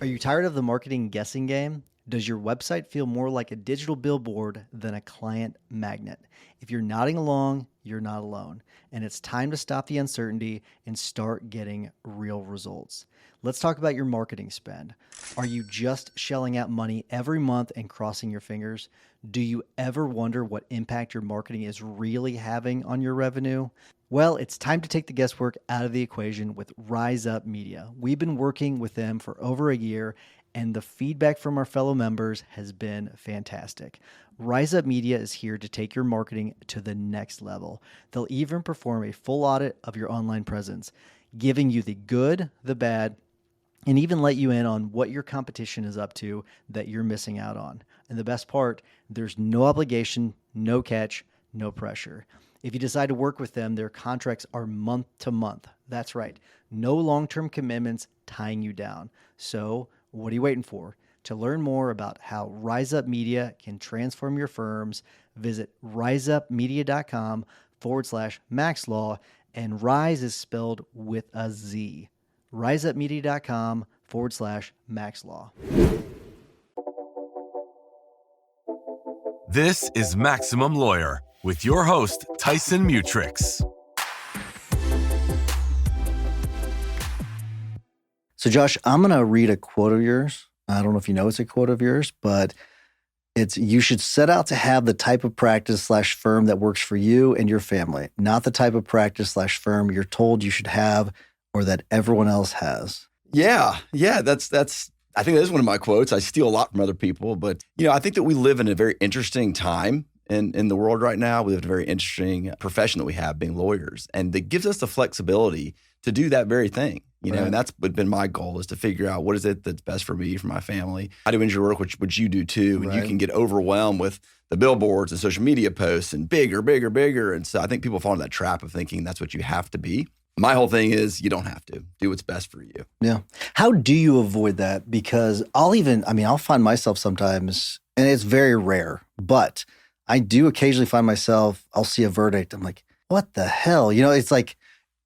Are you tired of the marketing guessing game? Does your website feel more like a digital billboard than a client magnet? If you're nodding along, you're not alone. And it's time to stop the uncertainty and start getting real results. Let's talk about your marketing spend. Are you just shelling out money every month and crossing your fingers? Do you ever wonder what impact your marketing is really having on your revenue? Well, it's time to take the guesswork out of the equation with Rise Up Media. We've been working with them for over a year, and the feedback from our fellow members has been fantastic. Rise Up Media is here to take your marketing to the next level. They'll even perform a full audit of your online presence, giving you the good, the bad, and even let you in on what your competition is up to that you're missing out on. And the best part, there's no obligation, no catch, no pressure. If you decide to work with them, their contracts are month to month. That's right. No long-term commitments tying you down. So what are you waiting for? To learn more about how Rise Up Media can transform your firms, visit riseupmedia.com/maxlaw, and Rise is spelled with a Z. riseupmedia.com/maxlaw. This is Maximum Lawyer with your host, Tyson Mutrix. So Josh, I'm going to read a quote of yours. I don't know if you know it's a quote of yours, but it's, you should set out to have the type of practice/firm that works for you and your family, not the type of practice/firm you're told you should have or that everyone else has. Yeah. That's. I think that is one of my quotes. I steal a lot from other people, but I think that we live in a very interesting time in the world right now. We live in a very interesting profession that we have, being lawyers, and it gives us the flexibility to do that very thing. Right. And that's been my goal, is to figure out what is it that's best for me, for my family. I do enjoy work, which you do too, and Right. you can get overwhelmed with the billboards and social media posts and bigger. And so I think people fall into that trap of thinking that's what you have to be. My whole thing is you don't have to. Do what's best for you. Yeah. How do you avoid that? Because I'll find myself sometimes, and it's very rare, but I do occasionally find myself, I'll see a verdict. I'm like, what the hell? It's like,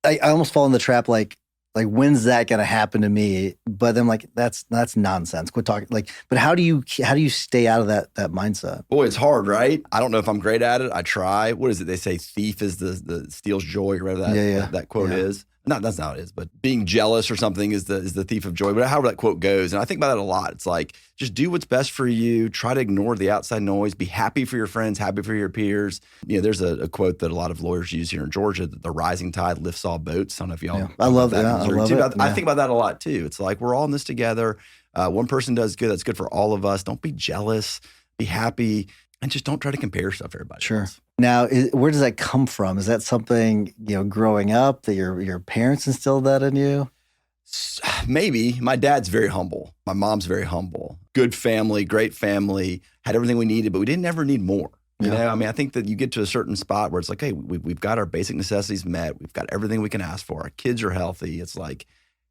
I almost fall in the trap, like when's that going to happen to me? But then that's nonsense. Quit talking. But how do you stay out of that mindset? Boy, it's hard, right? I don't know if I'm great at it. I try. What is it? They say thief is the steals joy, or whatever that quote is. No, that's not how it is, but being jealous or something is the thief of joy. But however that quote goes, and I think about that a lot. It's like, just do what's best for you. Try to ignore the outside noise. Be happy for your friends, happy for your peers. There's a quote that a lot of lawyers use here in Georgia, that the rising tide lifts all boats. I don't know if y'all I love that. I love it. I think about that a lot too. It's like, we're all in this together. One person does good, that's good for all of us. Don't be jealous. Be happy. And just don't try to compare yourself to everybody else. Now, where does that come from? Is that something, growing up, that your parents instilled that in you? Maybe. My dad's very humble. My mom's very humble. Good family, great family, had everything we needed, but we didn't ever need more. I think that you get to a certain spot where it's like, hey, we've got our basic necessities met. We've got everything we can ask for. Our kids are healthy. It's like,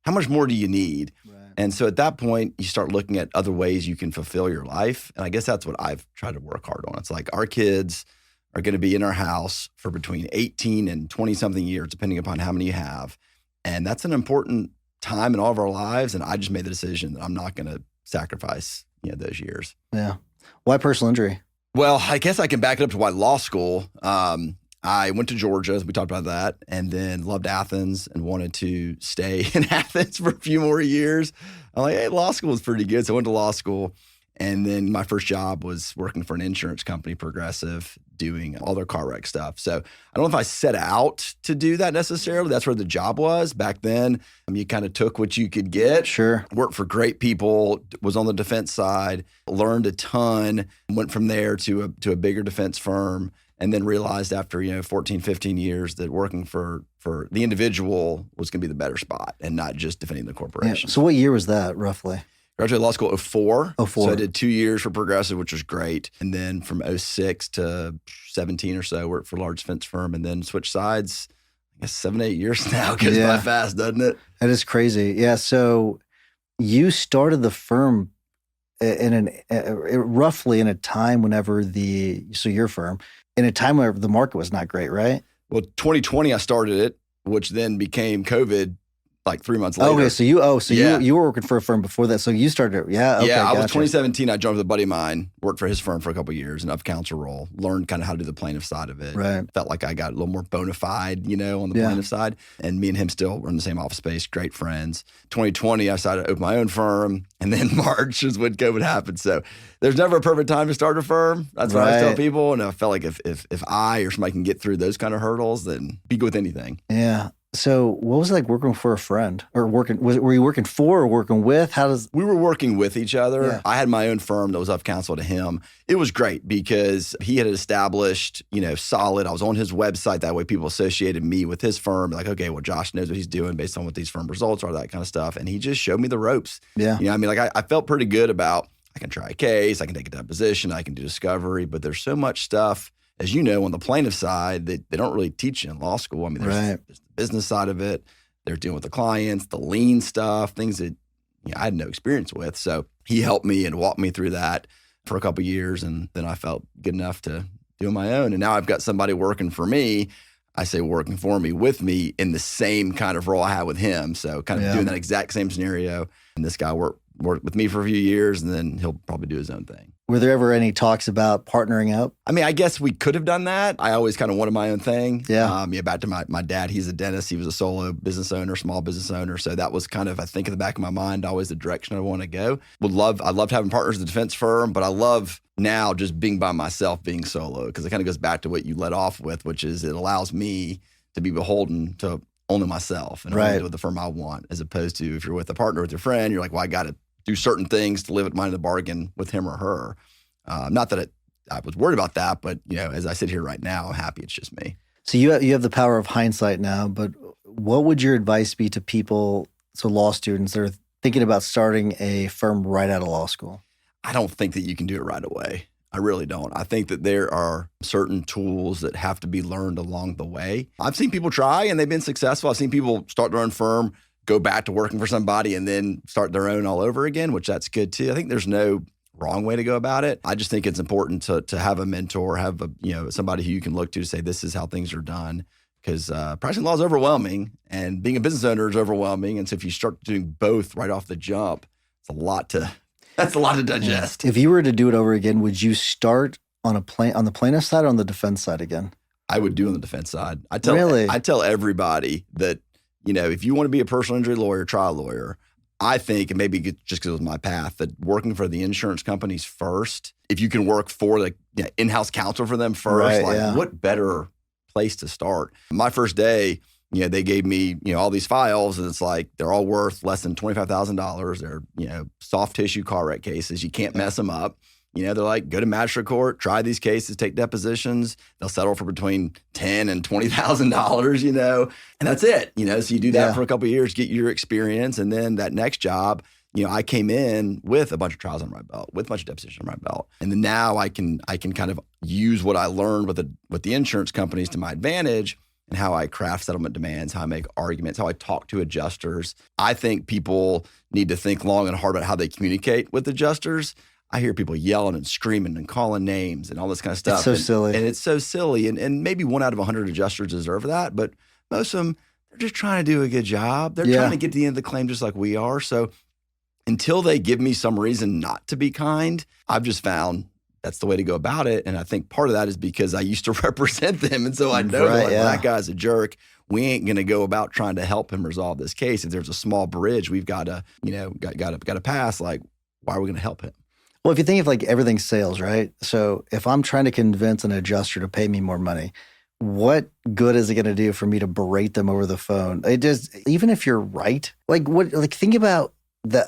how much more do you need? Right. And so at that point, you start looking at other ways you can fulfill your life. And I guess that's what I've tried to work hard on. It's like, our kids are going to be in our house for between 18 and 20-something years, depending upon how many you have. And that's an important time in all of our lives. And I just made the decision that I'm not going to sacrifice those years. Yeah. Why personal injury? Well, I guess I can back it up to why law school. I went to Georgia, as we talked about that, and then loved Athens and wanted to stay in Athens for a few more years. I'm like, hey, law school is pretty good. So I went to law school. And then my first job was working for an insurance company, Progressive, doing all their car wreck stuff. So I don't know if I set out to do that necessarily. That's where the job was. Back then, you kind of took what you could get. Sure. Worked for great people, was on the defense side, learned a ton, went from there to a bigger defense firm, and then realized after 14, 15 years that working for the individual was going to be the better spot and not just defending the corporation. Yeah. So what year was that, roughly? Graduated law school 2004. 2004. So I did 2 years for Progressive, which was great. And then from 2006 to 17 or so, worked for a large defense firm, and then switched sides, I guess 7, 8 years now. Goes by fast, doesn't it? That is crazy. Yeah. So you started the firm roughly in a time whenever your firm, in a time where the market was not great, right? Well, 2020, I started it, which then became COVID like 3 months later. Okay, so you were working for a firm before that. So you started, okay, I was gotcha. 2017. I joined with a buddy of mine, worked for his firm for a couple of years, an up-counsel role, learned kind of how to do the plaintiff side of it. Right. Felt like I got a little more bona fide, on the plaintiff side. And me and him still were in the same office space, great friends. 2020, I decided to open my own firm, and then March is when COVID happened. So there's never a perfect time to start a firm. That's what I always tell people. And I felt like if I or somebody can get through those kind of hurdles, then be good with anything. Yeah. So what was it like working for a friend or were you working for or working with? We were working with each other. Yeah. I had my own firm that was up counsel to him. It was great because he had established, solid. I was on his website. That way people associated me with his firm. Like, okay, well, Josh knows what he's doing based on what these firm results are, that kind of stuff. And he just showed me the ropes. Yeah. I felt pretty good about, I can try a case, I can take a deposition, I can do discovery, but there's so much stuff, as you know, on the plaintiff side that they don't really teach you in law school. I mean, there's the business side of it. They're dealing with the clients, the lien stuff, things that I had no experience with. So he helped me and walked me through that for a couple of years. And then I felt good enough to do my own. And now I've got somebody working for me. I say working for me with me in the same kind of role I had with him. So kind of doing that exact same scenario. And this guy worked with me for a few years, and then he'll probably do his own thing. Were there ever any talks about partnering up? I mean, I guess we could have done that. I always kind of wanted my own thing. Yeah. Back to my dad, he's a dentist. He was a solo business owner, small business owner. So that was kind of, I think, in the back of my mind, always the direction I want to go. I loved having partners in the defense firm, but I love now just being by myself, being solo, because it kind of goes back to what you led off with, which is it allows me to be beholden to only myself and only do the firm I want, as opposed to if you're with a partner, with your friend, you're like, well, I got to do certain things to live at mine in the bargain with him or her. Not that I was worried about that, but as I sit here right now, I'm happy it's just me. So you have the power of hindsight now, but what would your advice be to people, so law students that are thinking about starting a firm right out of law school? I don't think that you can do it right away. I really don't. I think that there are certain tools that have to be learned along the way. I've seen people try and they've been successful. I've seen people start their own firm, go back to working for somebody, and then start their own all over again, which that's good too. I think there's no wrong way to go about it. I just think it's important to have a mentor, have somebody who you can look to say, this is how things are done. Because pricing law is overwhelming and being a business owner is overwhelming. And so if you start doing both right off the jump, that's a lot to digest. If you were to do it over again, would you start on the plaintiff side or on the defense side again? I would do on the defense side. I tell everybody that, if you want to be a personal injury lawyer, trial lawyer, I think, and maybe just because it was my path, that working for the insurance companies first, if you can work for the in-house counsel for them first, what better place to start? My first day, they gave me, all these files, and it's like, they're all worth less than $25,000. They're, soft tissue car wreck cases. You can't mess them up. They're like, go to magistrate court, try these cases, take depositions. They'll settle for between $10,000 and $20,000, and that's it. So you do that for a couple of years, get your experience. And then that next job, I came in with a bunch of trials on my belt, with a bunch of depositions on my belt. And then now I can kind of use what I learned with the insurance companies to my advantage, and how I craft settlement demands, how I make arguments, how I talk to adjusters. I think people need to think long and hard about how they communicate with adjusters. I hear people yelling and screaming and calling names and all this kind of stuff. It's so silly. And it's so silly. And maybe 1 out of 100 adjusters deserve that. But most of them, they're just trying to do a good job. They're trying to get to the end of the claim just like we are. So until they give me some reason not to be kind, I've just found that's the way to go about it. And I think part of that is because I used to represent them. And so I know that guy's a jerk. We ain't going to go about trying to help him resolve this case. If there's a small bridge we've got to, got to pass, like, why are we going to help him? Well, if you think of like everything's sales, right? So if I'm trying to convince an adjuster to pay me more money, what good is it going to do for me to berate them over the phone? It just, even if you're right, think about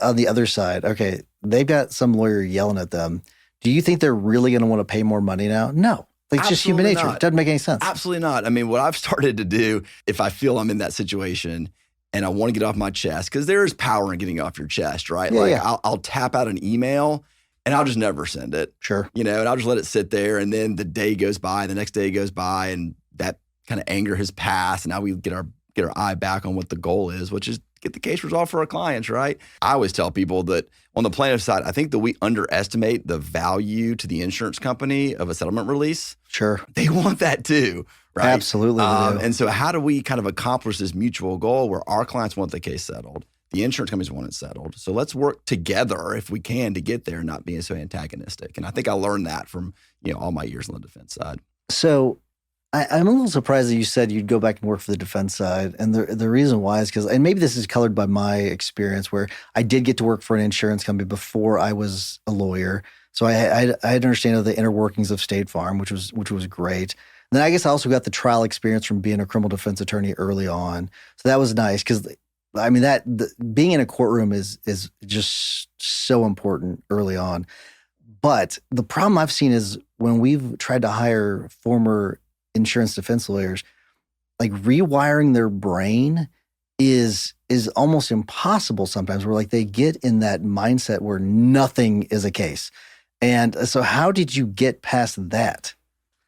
on the other side. Okay, they've got some lawyer yelling at them. Do you think they're really going to want to pay more money now? No. It's just human nature. It doesn't make any sense. Absolutely not. I mean, what I've started to do, if I feel I'm in that situation and I want to get off my chest, because there is power in getting off your chest, right? I'll tap out an email and I'll just never send it. Sure. And I'll just let it sit there. And then the day goes by, the next day goes by, and that kind of anger has passed. And now we get our eye back on what the goal is, which is get the case resolved for our clients, right? I always tell people that on the plaintiff side, I think that we underestimate the value to the insurance company of a settlement release. Sure. They want that too, right? Absolutely. They do. And so how do we kind of accomplish this mutual goal where our clients want the case settled? The insurance companies want it settled. So let's work together if we can to get there, not being so antagonistic. And I think I learned that from, all my years on the defense side. So I'm a little surprised that you said you'd go back and work for the defense side. And the reason why is because, and maybe this is colored by my experience where I did get to work for an insurance company before I was a lawyer. So I understand the inner workings of State Farm, which was great. And then I guess I also got the trial experience from being a criminal defense attorney early on. So that was nice because being in a courtroom is just so important early on. But the problem I've seen is when we've tried to hire former insurance defense lawyers, like rewiring their brain is almost impossible sometimes, where like they get in that mindset where nothing is a case. And so how did you get past that?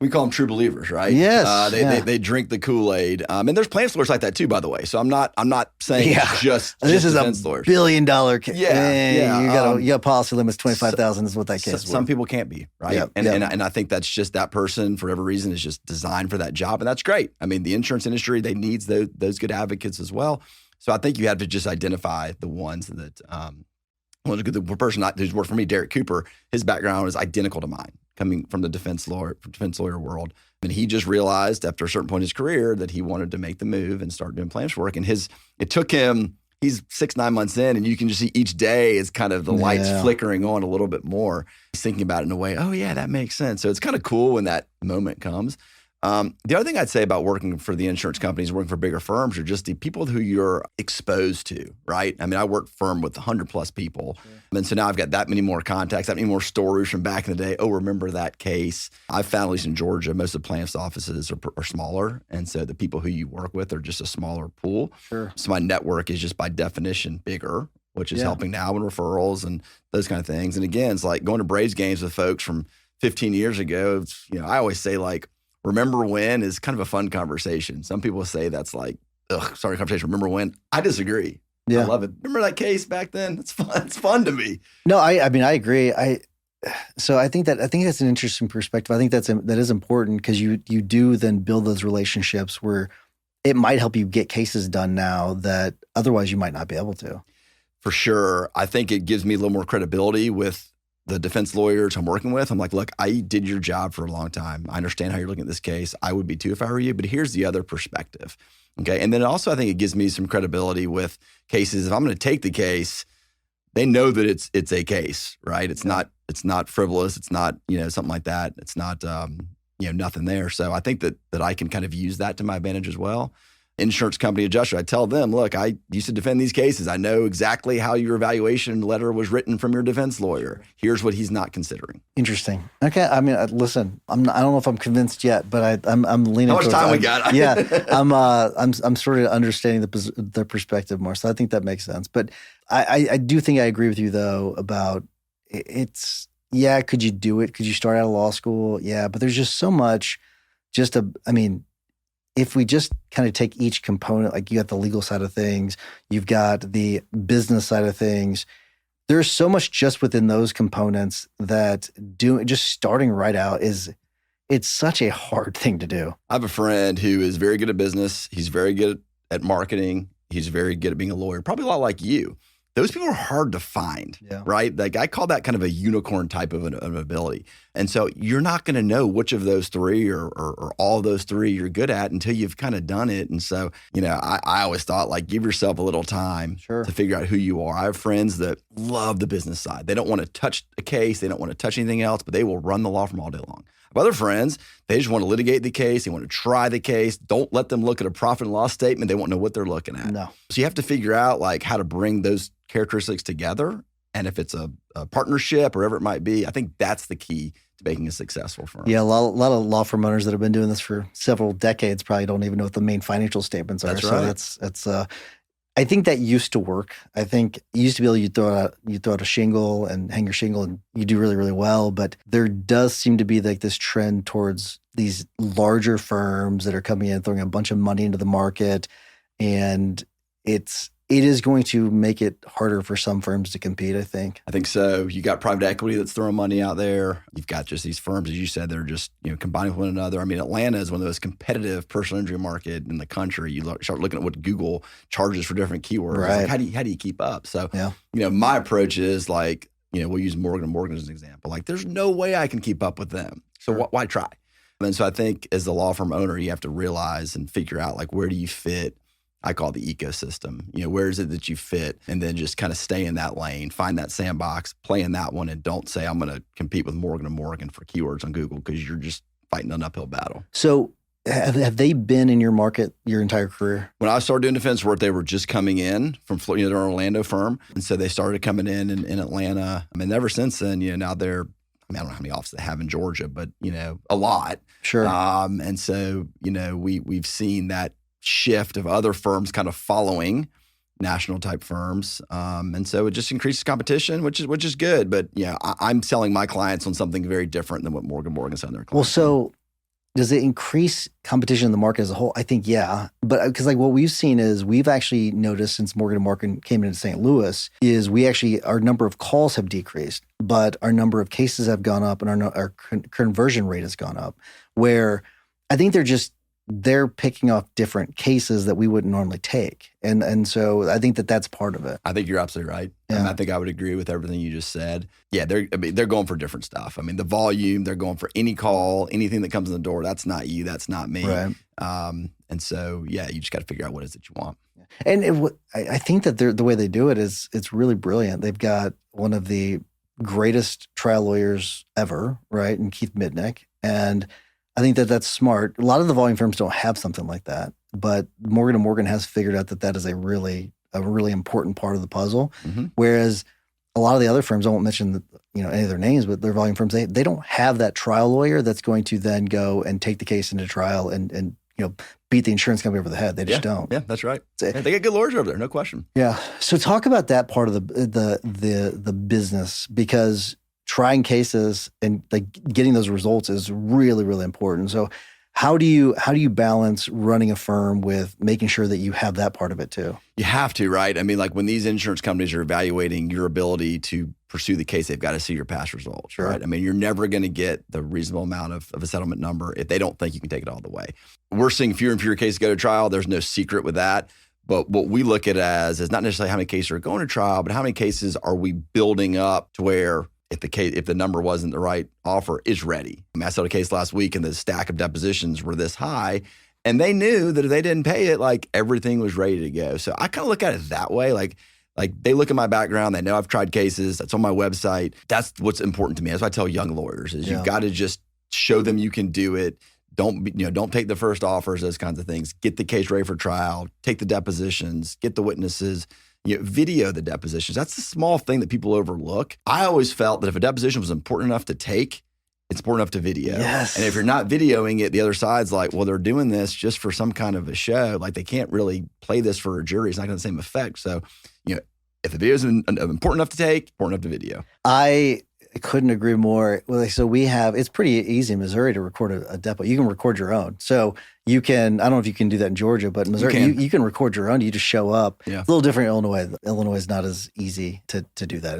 We call them true believers, right? Yes. They drink the Kool-Aid. And there's plaintiffs lawyers like that too, by the way. So I'm not saying just this is defense a lawyers. $1 billion case. Yeah. You got policy limits 25,000 is what that case is. Some people can't be, right? Yep. And I think that's just that person for whatever reason is just designed for that job, and that's great. I mean, the insurance industry, they needs those good advocates as well. So I think you have to just identify the ones that the person who's worked for me, Derek Cooper, his background is identical to mine, coming from the defense lawyer world. And he just realized after a certain point in his career that he wanted to make the move and start doing plaintiffs work. And it took him, he's 6-9 months in, and you can just see each day is kind of the lights flickering on a little bit more. He's thinking about it in a way, oh yeah, that makes sense. So it's kind of cool when that moment comes. The other thing I'd say about working for the insurance companies, working for bigger firms, are just the people who you're exposed to, right? I mean, I work firm with 100 plus people. Sure. And so now I've got that many more contacts, that many more stories from back in the day. Oh, remember that case? I've found, at least in Georgia, most of the plaintiff's offices are smaller. And so the people who you work with are just a smaller pool. Sure. So my network is just by definition bigger, which is helping now in referrals and those kind of things. And again, it's like going to Braves games with folks from 15 years ago. I always say remember when is kind of a fun conversation. Some people say that's like, sorry, conversation. Remember when? I disagree. Yeah. I love it. Remember that case back then? It's fun. It's fun to me. No, I mean, I agree. So I think that's an interesting perspective. I think that is important because you do then build those relationships where it might help you get cases done now that otherwise you might not be able to. For sure. I think it gives me a little more credibility with the defense lawyers I'm working with. I'm like, look, I did your job for a long time. I understand how you're looking at this case. I would be too if I were you, but here's the other perspective. Okay. And then also I think it gives me some credibility with cases. If I'm going to take the case, they know that it's a case, right? It's not frivolous. It's not, something like that. It's not, nothing there. So I think that I can kind of use that to my advantage as well. Insurance company adjuster, I tell them, look, I used to defend these cases. I know exactly how your evaluation letter was written from your defense lawyer. Here's what he's not considering. Interesting. Okay. I mean, listen, I don't know if I'm convinced yet, but I'm leaning. How much time we got? Yeah. I'm sort of understanding the perspective more. So I think that makes sense. But I do think I agree with you though about it's, could you do it? Could you start out of law school? Yeah. But there's just so much if we just kind of take each component, like you got the legal side of things, you've got the business side of things, there's so much just within those components that just starting right out it's such a hard thing to do. I have a friend who is very good at business. He's very good at marketing. He's very good at being a lawyer, probably a lot like you. Those people are hard to find, right? Like I call that kind of a unicorn type of an ability. And so you're not going to know which of those three or all of those three you're good at until you've kind of done it. And so, I always thought give yourself a little time to figure out who you are. I have friends that love the business side. They don't want to touch a case. They don't want to touch anything else, but they will run the law firm all day long. I have other friends, they just want to litigate the case. They want to try the case. Don't let them look at a profit and loss statement. They won't know what they're looking at. No. So you have to figure out how to bring those characteristics together. And if it's a partnership or whatever it might be, I think that's the key to making a successful firm. Yeah, a lot of law firm owners that have been doing this for several decades probably don't even know what the main financial statements are. That's right. So that's I think that used to work. I think you used to be able to you throw out a shingle and hang your shingle and you do really, really well. But there does seem to be this trend towards these larger firms that are coming in, throwing a bunch of money into the market. And it's it is going to make it harder for some firms to compete, I think. I think so. You got private equity that's throwing money out there. You've got just these firms, as you said, they're just combining with one another. I mean, Atlanta is one of the most competitive personal injury market in the country. You start looking at what Google charges for different keywords. Right. Like, how do you keep up? So, my approach is like, we'll use Morgan & Morgan as an example. Like, there's no way I can keep up with them. So why try? And so I think as the law firm owner, you have to realize and figure out, like, where do you fit? I call it the ecosystem. Where is it that you fit? And then just kind of stay in that lane, find that sandbox, play in that one, and don't say, I'm going to compete with Morgan & Morgan for keywords on Google, because you're just fighting an uphill battle. So have they been in your market your entire career? When I started doing defense work, they were just coming in from Florida, they're an Orlando firm. And so they started coming in Atlanta. I mean, ever since then, now they're, I don't know how many offices they have in Georgia, but, a lot. Sure. And so, we've seen that shift of other firms kind of following national type firms. And so it just increases competition, which is good. But I'm selling my clients on something very different than what Morgan & Morgan's selling their clients. Well, so does it increase competition in the market as a whole? I think, yeah. But because what we've seen is we've actually noticed since Morgan & Morgan came into St. Louis is our number of calls have decreased, but our number of cases have gone up and our conversion rate has gone up, where I think they're picking off different cases that we wouldn't normally take. And so I think that's part of it. I think you're absolutely right. Yeah. And I think I would agree with everything you just said. Yeah, they're going for different stuff. I mean, the volume, they're going for any call, anything that comes in the door. That's not you, that's not me. Right. And so, you just got to figure out what it is that you want. And I think that the way they do it is it's really brilliant. They've got one of the greatest trial lawyers ever, right? And Keith Mitnick. And I think that's smart. A lot of the volume firms don't have something like that, but Morgan & Morgan has figured out that is a really important part of the puzzle. Mm-hmm. Whereas a lot of the other firms, I won't mention any of their names, but their volume firms, they don't have that trial lawyer that's going to then go and take the case into trial and beat the insurance company over the head. They just don't. Yeah, that's right. They get good lawyers over there, no question. Yeah. So talk about that part of the business, because trying cases and getting those results is really, really important. So how do you balance running a firm with making sure that you have that part of it too? You have to, right? I mean, like when these insurance companies are evaluating your ability to pursue the case, they've got to see your past results, sure. Right? I mean, you're never going to get the reasonable amount of a settlement number if they don't think you can take it all the way. We're seeing fewer and fewer cases go to trial. There's no secret with that. But what we look at as is not necessarily how many cases are going to trial, but how many cases are we building up to where if the number wasn't the right offer, is ready. I mean, I saw a case last week and the stack of depositions were this high, and they knew that if they didn't pay it, like everything was ready to go. So I kind of look at it that way. Like they look at my background, they know I've tried cases, that's on my website. That's what's important to me. That's what I tell young lawyers is you've got to just show them you can do it. Don't take the first offers, those kinds of things. Get the case ready for trial, take the depositions, get the witnesses, video the depositions. That's a small thing that people overlook. I always felt that if a deposition was important enough to take, it's important enough to video. Yes. And if you're not videoing it, the other side's like, well, they're doing this just for some kind of a show. Like they can't really play this for a jury. It's not going to have the same effect. So, if the video is important enough to take, important enough to video. I couldn't agree more. Well, so it's pretty easy in Missouri to record a depot. You can record your own. So you can, I don't know if you can do that in Georgia, but in Missouri, you can record your own. You just show up. Yeah. It's a little different in Illinois. Illinois is not as easy to do that.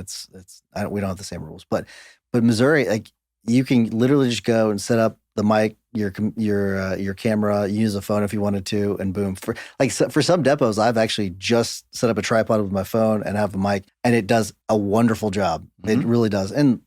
We don't have the same rules, but Missouri, like you can literally just go and set up the mic, your camera, use a phone if you wanted to, and boom. For some depots, I've actually just set up a tripod with my phone and have a mic, and it does a wonderful job. Mm-hmm. It really does. And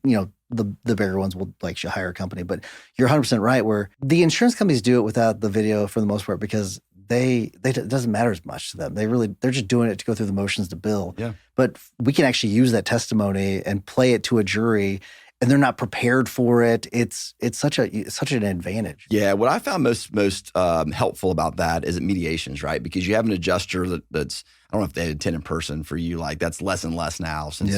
the bigger ones will hire a company, but you're 100% right. Where the insurance companies do it without the video for the most part because it doesn't matter as much to them. They're just doing it to go through the motions to bill. Yeah. But we can actually use that testimony and play it to a jury. And they're not prepared for it. It's such an advantage. Yeah, what I found most helpful about that is at mediations, right? Because you have an adjuster that's I don't know if they attend in person for you. Like that's less and less now since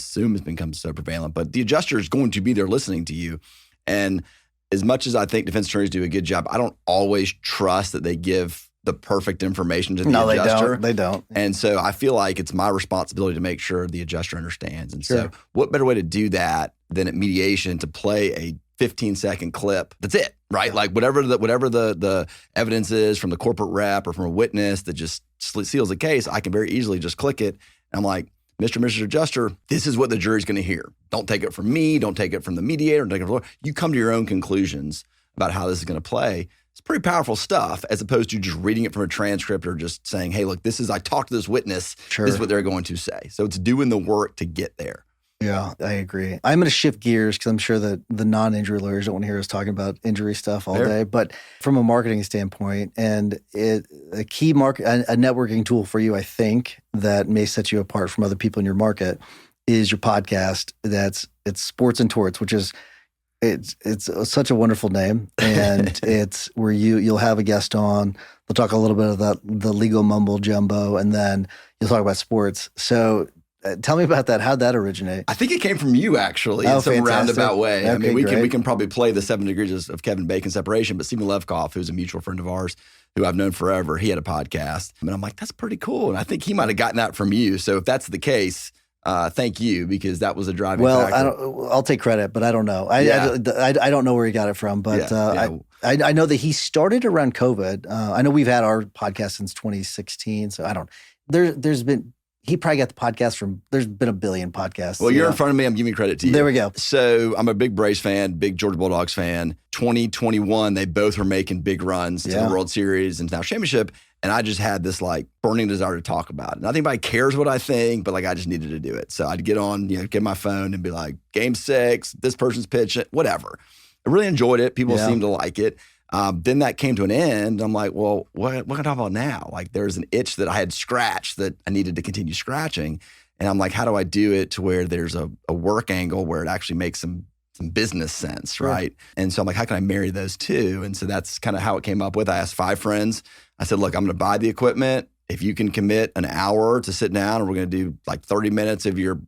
Zoom has become so prevalent. But the adjuster is going to be there listening to you. And as much as I think defense attorneys do a good job, I don't always trust that they give the perfect information to the adjuster. They don't. And so I feel like it's my responsibility to make sure the adjuster understands. And so what better way to do that than at mediation to play a 15-second clip? That's it, right? Yeah. Like whatever the evidence is from the corporate rep or from a witness that just seals the case, I can very easily just click it. And I'm like, Mr. and Mrs. Adjuster, this is what the jury's going to hear. Don't take it from me. Don't take it from the mediator. Don't take it from the lawyer. You come to your own conclusions about how this is going to play. It's pretty powerful stuff as opposed to just reading it from a transcript or just saying, hey, look, I talked to this witness. Sure. This is what they're going to say. So it's doing the work to get there. Yeah, I agree. I'm going to shift gears because I'm sure that the non-injury lawyers don't want to hear us talking about injury stuff all day. But from a marketing standpoint, and a networking tool for you, I think, that may set you apart from other people in your market is your podcast. It's Sports and Torts, which is it's such a wonderful name, and it's where you'll have a guest on. They'll talk a little bit about the legal mumbo jumbo, and then you'll talk about sports. So. Tell me about that. How'd that originate? I think it came from you, actually, in some roundabout way. Okay, I mean, we can probably play the 7 degrees of Kevin Bacon separation, but Stephen Levkoff, who's a mutual friend of ours, who I've known forever, he had a podcast. And I'm like, that's pretty cool. And I think he might have gotten that from you. So if that's the case, thank you, because that was a driving factor. I'll take credit, but I don't know. I don't know where he got it from, but I know that he started around COVID. I know we've had our podcast since 2016, so I don't. He probably got the podcast from, there's been a billion podcasts. Well, you're in front of me. I'm giving credit to you. There we go. So I'm a big Braves fan, big Georgia Bulldogs fan. 2021, they both were making big runs to the World Series and National Championship. And I just had this like burning desire to talk about it. Not anybody cares what I think, but like I just needed to do it. So I'd get on, get my phone and be like, Game 6, this person's pitching, whatever. I really enjoyed it. People seemed to like it. Then that came to an end. I'm like, well, what can I talk about now? Like there's an itch that I had scratched that I needed to continue scratching. And I'm like, how do I do it to where there's a work angle where it actually makes some business sense, right? And so I'm like, how can I marry those two? And so that's kind of how it came up with. I asked 5 friends. I said, look, I'm going to buy the equipment. If you can commit an hour to sit down and we're going to do like 30 minutes of your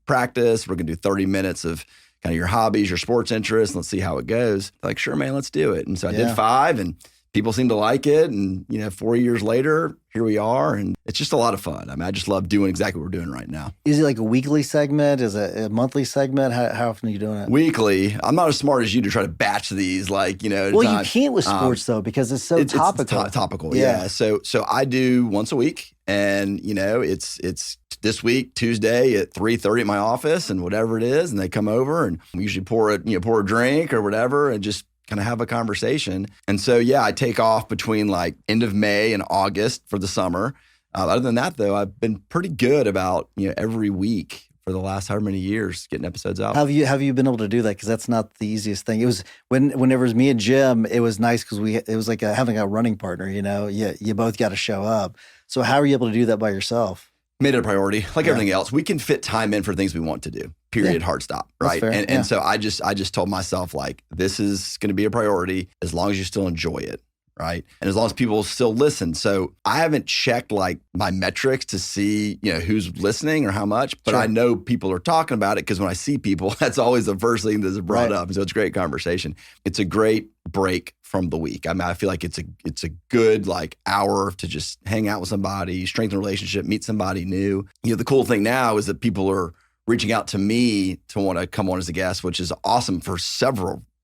practice, we're going to do 30 minutes of kind of your hobbies, your sports interests. Let's see how it goes. Like, sure, man, let's do it. And so I did 5 and people seem to like it. And, 4 years later, here we are. And it's just a lot of fun. I mean, I just love doing exactly what we're doing right now. Is it like a weekly segment? Is it a monthly segment? How often are you doing it? Weekly. I'm not as smart as you to try to batch these Well, you can't with sports though, because it's so topical. It's topical, yeah. So I do once a week. And, it's this week, Tuesday at 3:30 at my office and whatever it is. And they come over and we usually pour a drink or whatever and just kind of have a conversation. And so, I take off between like end of May and August for the summer. Other than that, though, I've been pretty good about, every week for the last however many years getting episodes out. Have you been able to do that? Because that's not the easiest thing. It was whenever it was me and Jim, it was nice because it was like having a running partner, you both got to show up. So how are you able to do that by yourself? Made it a priority, like everything else. We can fit time in for things we want to do. Period. Hard stop. Right. And so I just told myself like, this is going to be a priority as long as you still enjoy it. Right. And as long as people still listen. So I haven't checked like my metrics to see, who's listening or how much, but I know people are talking about it because when I see people, that's always the first thing that's brought up. So it's a great conversation. It's a great break from the week. I mean, I feel like it's a good like hour to just hang out with somebody, strengthen a relationship, meet somebody new. The cool thing now is that people are reaching out to me to want to come on as a guest, which is awesome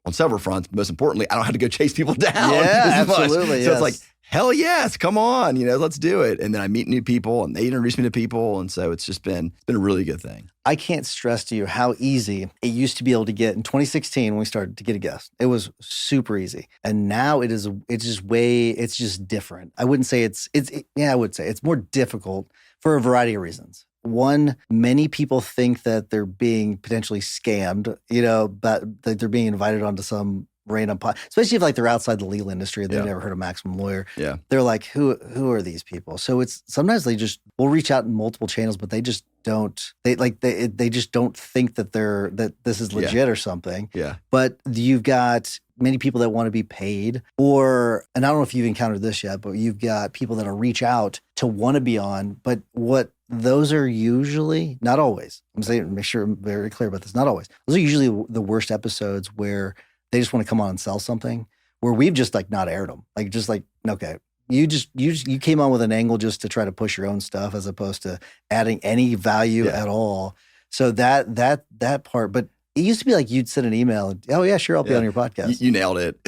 on several fronts. Most importantly, I don't have to go chase people down. Yeah, absolutely. So it's like, hell yes, come on, let's do it. And then I meet new people and they introduce me to people. And so it's been a really good thing. I can't stress to you how easy it used to be able to get in 2016 when we started to get a guest. It was super easy. And now it's just different. I wouldn't say I would say it's more difficult for a variety of reasons. One, many people think that they're being potentially scammed, but that they're being invited onto some random especially if like they're outside the legal industry, they've never heard of Maximum Lawyer. Yeah. They're like, who are these people? So it's sometimes we'll reach out in multiple channels, but they just don't, they just don't think that that this is legit or something. Yeah. But you've got many people that want to be paid and I don't know if you've encountered this yet, but you've got people that'll reach out to want to be on, but those are usually, not always, I'm saying, make sure I'm very clear about this, not always. Those are usually the worst episodes where they just want to come on and sell something, where we've just like not aired them. Like, just like, okay, you came on with an angle just to try to push your own stuff as opposed to adding any value at all. So that part, but it used to be like you'd send an email and, oh yeah, sure, I'll be on your podcast. You nailed it.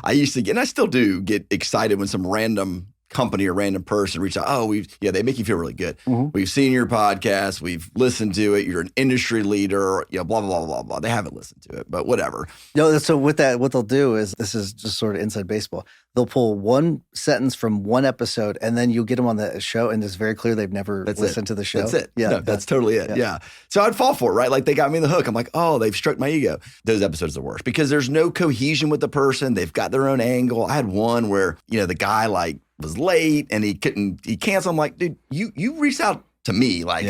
I used to get, and I still do get excited when some random company or random person reach out, they make you feel really good. We've seen your podcast, we've listened to it, you're an industry leader, blah, blah, blah, blah, blah. They haven't listened to it, but whatever. No, so with that, what they'll do is, this is just sort of inside baseball. They'll pull one sentence from one episode, and then you'll get them on the show, and it's very clear they've never listened to the show. That's it. Yeah, no, that's totally it. Yeah. So I'd fall for it, right? Like they got me in the hook. I'm like, oh, they've struck my ego. Those episodes are the worst because there's no cohesion with the person. They've got their own angle. I had one where, the guy like was late and he canceled. I'm like, dude, you reached out to me. Like,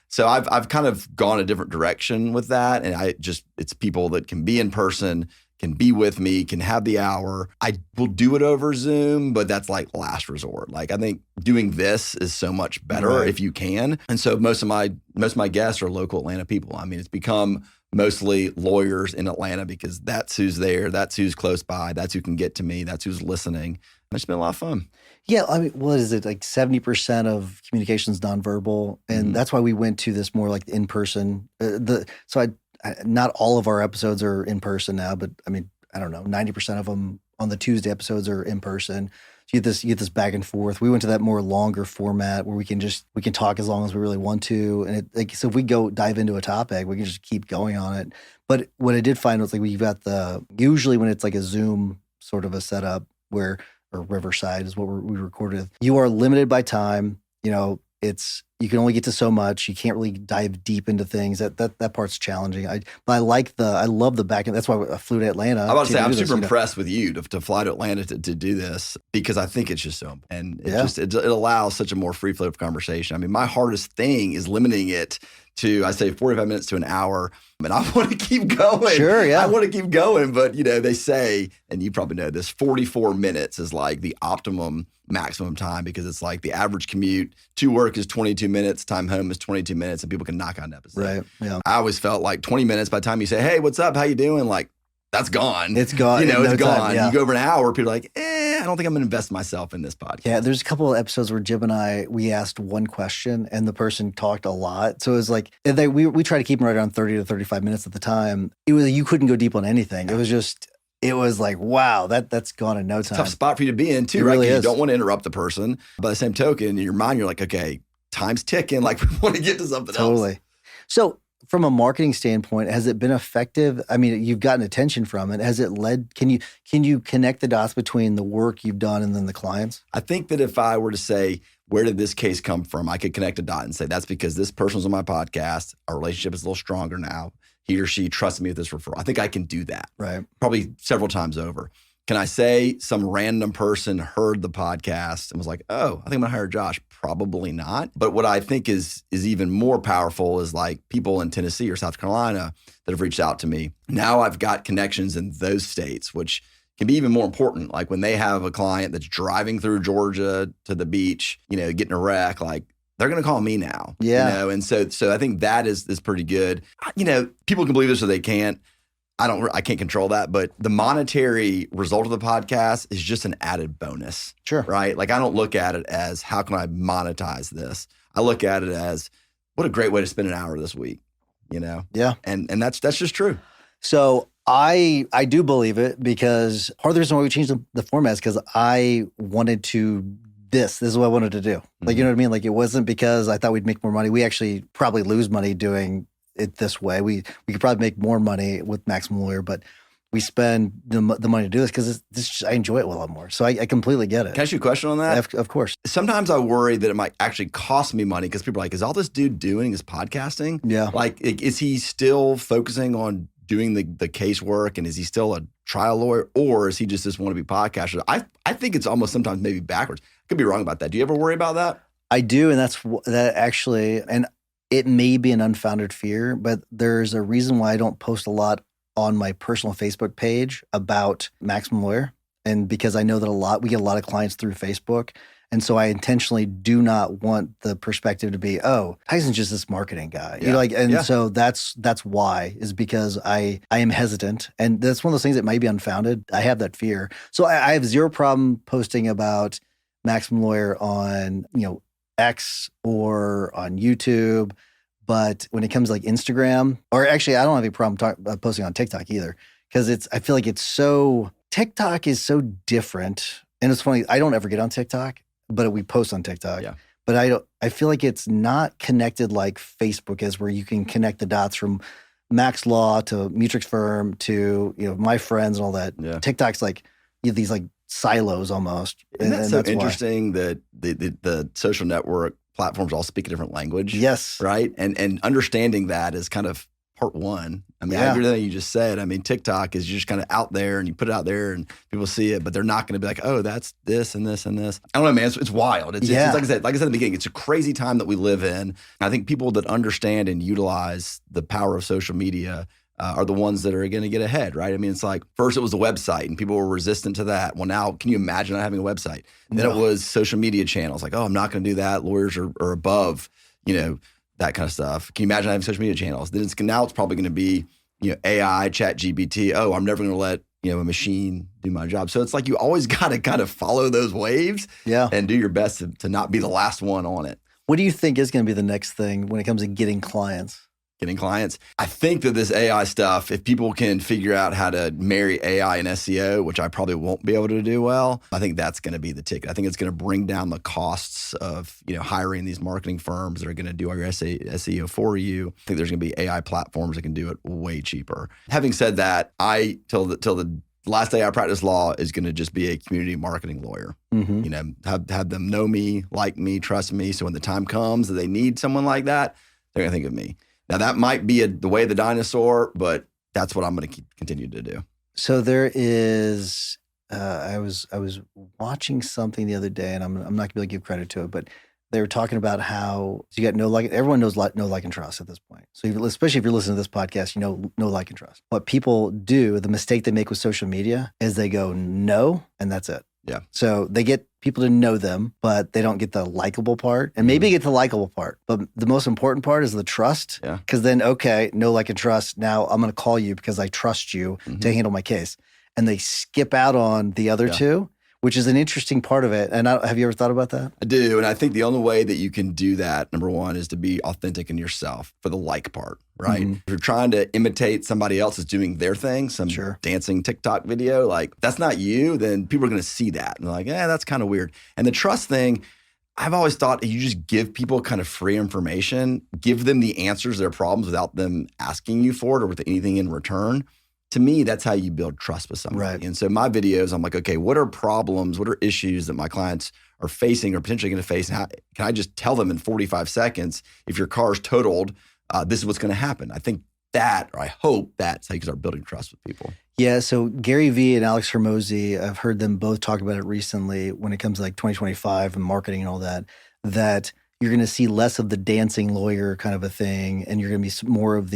so I've kind of gone a different direction with that. And it's people that can be in person, can be with me, can have the hour. I will do it over Zoom, but that's like last resort. Like I think doing this is so much better if you can. And so most of my guests are local Atlanta people. I mean, it's become mostly lawyers in Atlanta because that's who's there, that's who's close by, that's who can get to me, that's who's listening. And it's been a lot of fun. Yeah, I mean, what is it? Like 70% of communication is nonverbal, and that's why we went to this more like in person. Not all of our episodes are in person now, but I mean, I don't know, 90% of them on the Tuesday episodes are in person. So you get this back and forth. We went to that more longer format where we can talk as long as we really want to. And so if we dive into a topic, we can just keep going on it. But what I did find was like we've got usually when it's like a Zoom sort of a setup or Riverside is what we recorded. You are limited by time. You can only get to so much. You can't really dive deep into things. That part's challenging. I love the back end. That's why I flew to Atlanta. I'm about to say I'm super impressed with you to fly to Atlanta to do this because I think it's just so, and it allows such a more free flow of conversation. I mean, my hardest thing is limiting it to, I say 45 minutes to an hour. I mean, I want to keep going. Sure, yeah. I want to keep going, but they say, and you probably know this, 44 minutes is like the maximum time because it's like the average commute to work is 22 minutes, time home is 22 minutes, and people can knock out an episode. Right, yeah. I always felt like 20 minutes by the time you say, hey, what's up, how you doing? Like, that's gone. It's gone. It's gone. Time, yeah. You go over an hour, people are like, I don't think I'm going to invest myself in this podcast. Yeah, there's a couple of episodes where Jim and I, we asked one question and the person talked a lot. So it was like, we try to keep them right around 30 to 35 minutes at the time. You couldn't go deep on anything. It was like, wow, that's gone in no time. Tough spot for you to be in too, right? Really is. You don't want to interrupt the person. By the same token, in your mind, you're like, okay, time's ticking. Like we want to get to something else. Totally. So from a marketing standpoint, has it been effective? I mean, you've gotten attention from it. Has it led? Can you connect the dots between the work you've done and then the clients? I think that if I were to say, where did this case come from? I could connect a dot and say, that's because this person's on my podcast. Our relationship is a little stronger now. He or she trusts me with this referral. I think I can do that. Right. Probably several times over. Can I say some random person heard the podcast and was like, oh, I think I'm going to hire Josh? Probably not. But what I think is even more powerful is like people in Tennessee or South Carolina that have reached out to me. Now I've got connections in those states, which can be even more important. Like when they have a client that's driving through Georgia to the beach, getting a wreck, like they're going to call me now. Yeah. And so I think that is pretty good. People can believe this or they can't. I can't control that, but the monetary result of the podcast is just an added bonus. Sure. Right? Like I don't look at it as how can I monetize this? I look at it as what a great way to spend an hour this week, Yeah. And that's just true. So I do believe it because part of the reason why we changed the format is because I wanted to this is what I wanted to do. Like, you know what I mean? Like it wasn't because I thought we'd make more money. We actually probably lose money doing it this way. We could probably make more money with Maximum Lawyer, but we spend the money to do this because I enjoy it a lot more. So I completely get it. Can I ask you a question on that? Of course. Sometimes I worry that it might actually cost me money because people are like, is all this dude doing is podcasting? Yeah. Like, is he still focusing on doing the casework and is he still a trial lawyer or is he just this wannabe podcaster? I think it's almost sometimes maybe backwards. I could be wrong about that. Do you ever worry about that? I do. And that actually, and it may be an unfounded fear, but there's a reason why I don't post a lot on my personal Facebook page about Maximum Lawyer. And because I know that we get a lot of clients through Facebook. And so I intentionally do not want the perspective to be, oh, Tyson's just this marketing guy. Yeah. So that's why, is because I am hesitant. And that's one of those things that might be unfounded. I have that fear. So I have zero problem posting about Maximum Lawyer on, X or on YouTube. But when it comes to like Instagram, or actually I don't have any problem posting on TikTok either, because I feel like TikTok is so different And it's funny, I don't ever get on TikTok, but we post on TikTok. Yeah. But I feel like it's not connected like Facebook is, where you can connect the dots from Max Law to Mutrix Firm to, my friends and all that. Yeah. TikTok's like these like silos almost. Isn't that so that's why. interesting that the social network platforms all speak a different language? Yes. Right? And understanding that is kind of part one. I mean, I Yeah. agree with everything you just said. I mean, TikTok is just kind of out there and you put it out there and people see it, but they're not going to be like, oh, that's this and this and this. I don't know, man. It's wild. It's like I said in the beginning, it's a crazy time that we live in. I think people that understand and utilize the power of social media are the ones that are going to get ahead, right? I mean, it's like first it was the website and people were resistant to that. Well, now can you imagine not having a website? Then it was social media channels. Like, oh, I'm not going to do that. Lawyers are above, that kind of stuff. Can you imagine having social media channels? Then now it's probably going to be, AI, chat GPT. Oh, I'm never going to let, a machine do my job. So it's like you always got to kind of follow those waves and do your best to not be the last one on it. What do you think is going to be the next thing when it comes to getting clients? Getting clients. I think that this AI stuff, if people can figure out how to marry AI and SEO, which I probably won't be able to do well, I think that's going to be the ticket. I think it's going to bring down the costs of, hiring these marketing firms that are going to do all your SEO for you. I think there's going to be AI platforms that can do it way cheaper. Having said that, till the last day I practice law is going to just be a community marketing lawyer. Mm-hmm. Have them know me, like me, trust me. So when the time comes that they need someone like that, they're going to think of me. Now, that might be the way of the dinosaur, but that's what I'm going to continue to do. So there is, I was watching something the other day, and I'm not going to be able to give credit to it, but they were talking about how you got everyone knows no like and trust at this point. So especially if you're listening to this podcast, no like and trust. What people do, the mistake they make with social media is they go no, and that's it. Yeah. So they get people to know them, but they don't get the likable part, and maybe get the likable part. But the most important part is the trust. Yeah. Because then, okay, no like and trust. Now I'm going to call you because I trust you to handle my case. And they skip out on the other two, which is an interesting part of it. And have you ever thought about that? I do. And I think the only way that you can do that, number one, is to be authentic in yourself for the like part, right? Mm-hmm. If you're trying to imitate somebody else that's doing their thing, some dancing TikTok video, like that's not you, then people are going to see that. And they're like, that's kind of weird. And the trust thing, I've always thought you just give people kind of free information, give them the answers to their problems without them asking you for it or with anything in return. To me, that's how you build trust with somebody. Right. And so my videos, I'm like, okay, what are problems? What are issues that my clients are facing or potentially going to face? And how, can I just tell them in 45 seconds, if your car's totaled, this is what's going to happen? I think that, or I hope that's how you can start building trust with people. Yeah. So Gary Vee and Alex Hormozi, I've heard them both talk about it recently when it comes to like 2025 and marketing and all that, that you're going to see less of the dancing lawyer kind of a thing. And you're going to be more of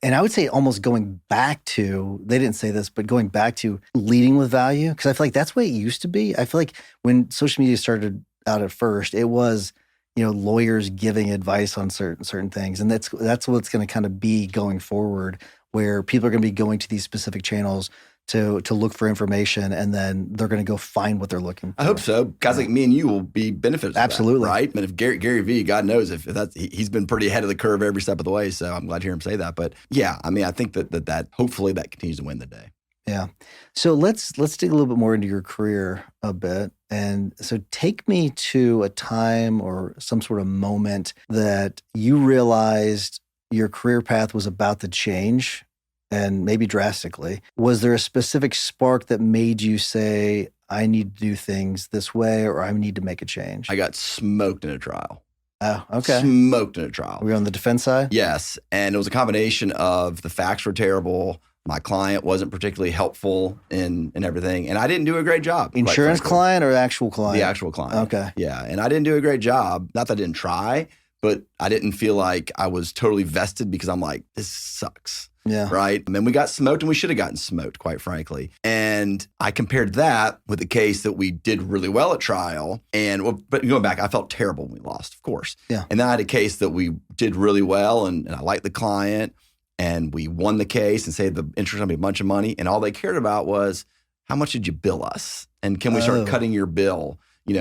and I would say almost going back to, they didn't say this, but going back to leading with value. Because I feel like that's the way it used to be. I feel like when social media started out at first, it was, lawyers giving advice on certain things. And that's what's going to kind of be going forward, where people are going to be going to these specific channels to look for information, and then they're going to go find what they're looking for. I hope so. Guys like me and you will be benefits. Absolutely. That, right? And if Gary Vee, God knows if that's, he's been pretty ahead of the curve every step of the way. So I'm glad to hear him say that. But yeah, I mean, I think that hopefully that continues to win the day. Yeah. So let's dig a little bit more into your career a bit. And so take me to a time or some sort of moment that you realized your career path was about to change, and maybe drastically. Was there a specific spark that made you say, I need to do things this way, or I need to make a change? I got smoked in a trial. Oh, okay. Smoked in a trial. Were you on the defense side? Yes. And it was a combination of the facts were terrible. My client wasn't particularly helpful in everything. And I didn't do a great job. Insurance client or the actual client? The actual client. Okay. Yeah. And I didn't do a great job. Not that I didn't try, but I didn't feel like I was totally vested because I'm like, this sucks. Yeah. Right. And then we got smoked, and we should have gotten smoked, quite frankly. And I compared that with the case that we did really well at trial. But going back, I felt terrible when we lost, of course. Yeah. And then I had a case that we did really well, and I liked the client, and we won the case and saved the insurance company a bunch of money. And all they cared about was, how much did you bill us? And can we start cutting your bill,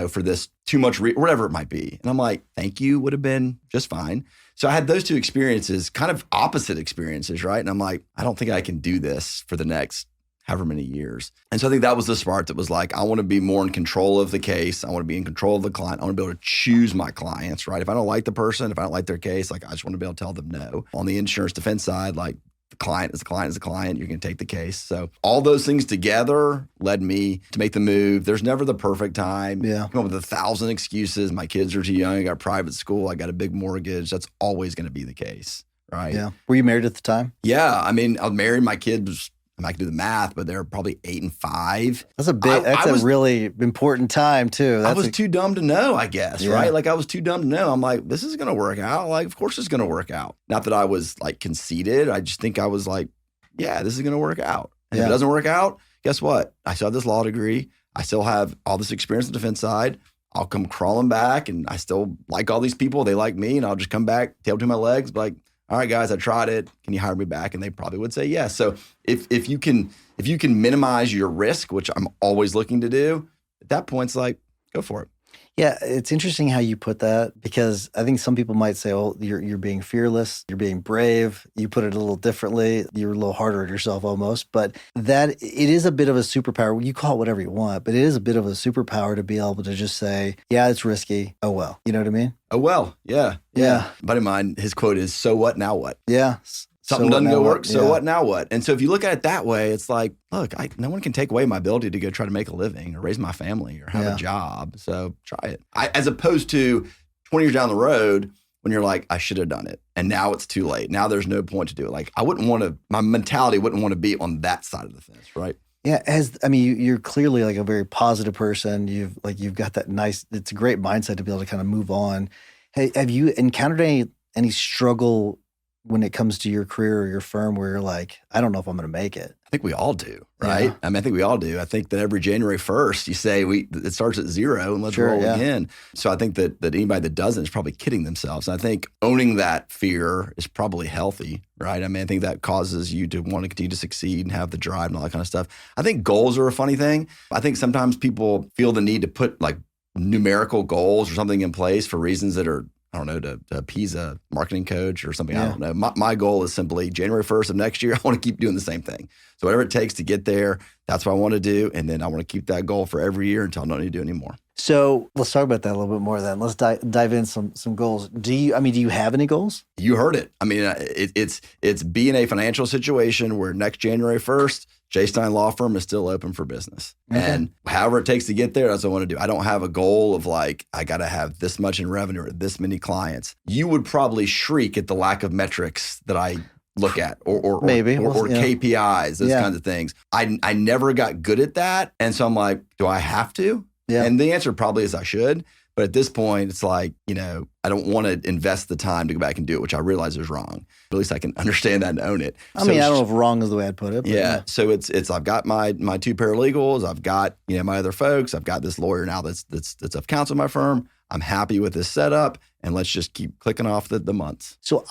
for this too much, whatever it might be. And I'm like, thank you would have been just fine. So I had those two experiences, kind of opposite experiences, right? And I'm like, I don't think I can do this for the next however many years. And so I think that was the part that was like, I want to be more in control of the case. I want to be in control of the client. I want to be able to choose my clients, right? If I don't like the person, if I don't like their case, like I just want to be able to tell them no. On the insurance defense side, like the client is the client is the client. You're going to take the case. So all those things together led me to make the move. There's never the perfect time. Yeah. Come up with 1,000 excuses. My kids are too young. I got private school. I got a big mortgage. That's always going to be the case, right? Yeah. Were you married at the time? Yeah. I mean, I was married. My kids, I can do the math, but they're probably 8 and 5. That's a big, a really important time too. I was too dumb to know, I guess, right? Like I was too dumb to know. I'm like, this is going to work out. Like, of course it's going to work out. Not that I was like conceited. I just think I was like, yeah, this is going to work out. And if it doesn't work out, guess what? I still have this law degree. I still have all this experience on the defense side. I'll come crawling back, and I still like all these people. They like me, and I'll just come back, tail between my legs, like, all right, guys, I tried it. Can you hire me back? And they probably would say yes. So if you can minimize your risk, which I'm always looking to do, at that point, it's like, go for it. Yeah, it's interesting how you put that, because I think some people might say, "Oh, you're being fearless, you're being brave." You put it a little differently. You're a little harder on yourself almost, but that it is a bit of a superpower. You call it whatever you want, but it is a bit of a superpower to be able to just say, "Yeah, it's risky. Oh well." You know what I mean? Oh well, yeah. Yeah. A buddy of mine, his quote is, "So what? Now what?" Yeah. Something doesn't go work. So what? Now what? And so if you look at it that way, it's like, look, no one can take away my ability to go try to make a living or raise my family or have a job. So try it. As opposed to 20 years down the road when you're like, I should have done it. And now it's too late. Now there's no point to do it. Like my mentality wouldn't want to be on that side of the fence, right? Yeah, you're clearly like a very positive person. You've got that nice, it's a great mindset to be able to kind of move on. Hey, have you encountered any struggle when it comes to your career or your firm where you're like, I don't know if I'm going to make it? I think we all do, right? Yeah. I mean, I think we all do. I think that every January 1st, you say it starts at 0 and let's roll again. So I think that anybody that doesn't is probably kidding themselves. And I think owning that fear is probably healthy, right? I mean, I think that causes you to want to continue to succeed and have the drive and all that kind of stuff. I think goals are a funny thing. I think sometimes people feel the need to put like numerical goals or something in place for reasons that are, I don't know, to appease a marketing coach or something. I don't know. My goal is simply January 1st of next year, I want to keep doing the same thing. So whatever it takes to get there, that's what I want to do. And then I want to keep that goal for every year until I don't need to do it anymore. So let's talk about that a little bit more then. Let's dive in some goals. Do you have any goals? You heard it. I mean, it's be in a financial situation where next January 1st, Josh Stein Law Firm is still open for business. Okay. And however it takes to get there, that's what I want to do. I don't have a goal of like, I got to have this much in revenue or this many clients. You would probably shriek at the lack of metrics that I look at or maybe or KPIs, those kinds of things. I never got good at that. And so I'm like, do I have to? Yeah. And the answer probably is I should. But at this point, it's like, I don't want to invest the time to go back and do it, which I realize is wrong. But at least I can understand that and own it. I mean, I don't know if wrong is the way I'd put it. But yeah. So it's I've got my 2 paralegals. I've got, my other folks. I've got this lawyer now that's of counsel in my firm. I'm happy with this setup. And let's just keep clicking off the months. So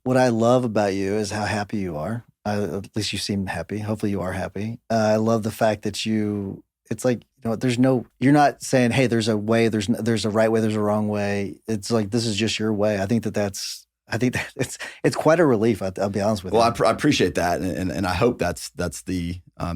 what I love about you is how happy you are. At least you seem happy. Hopefully you are happy. I love the fact that it's like, you're not saying, hey, there's a way, there's a right way, there's a wrong way. It's like, this is just your way. I think that it's quite a relief. I'll be honest with you. Well, I appreciate that. And I hope that's how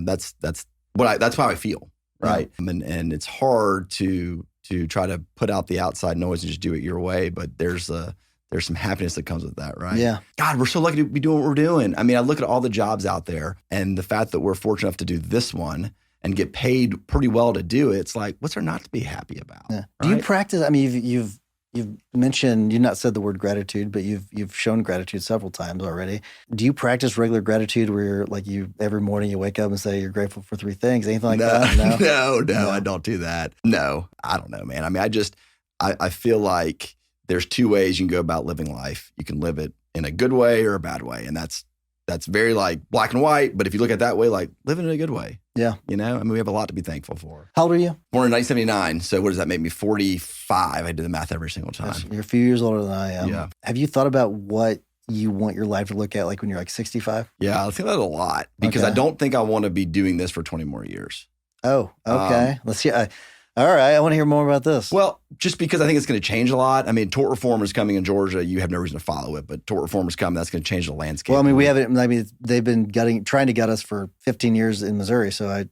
I feel. Right. Yeah. And it's hard to try to put out the outside noise and just do it your way. But there's some happiness that comes with that, right? Yeah. God, we're so lucky to be doing what we're doing. I mean, I look at all the jobs out there and the fact that we're fortunate enough to do this one and get paid pretty well to do it. It's like, what's there not to be happy about? Yeah. Right? Do you practice? I mean, you've mentioned, you've not said the word gratitude, but you've shown gratitude several times already. Do you practice regular gratitude where you're like, every morning you wake up and say you're grateful for 3 things, anything like that? No, I don't do that. No, I don't know, man. I mean, I feel like there's 2 ways you can go about living life. You can live it in a good way or a bad way. And that's very like black and white. But if you look at it that way, like living in a good way. Yeah. I mean, we have a lot to be thankful for. How old are you? Born in 1979. So what does that make me? 45. I do the math every single time. You're a few years older than I am. Yeah. Have you thought about what you want your life to look at like when you're like 65? Yeah, I think that a lot because I don't think I want to be doing this for 20 more years. Oh, okay. Let's see. All right. I want to hear more about this. Well, just because I think it's going to change a lot. I mean, tort reform is coming in Georgia. You have no reason to follow it, but tort reform is coming. That's going to change the landscape. Well, I mean, we haven't. I mean, they've been trying to gut us for 15 years in Missouri. So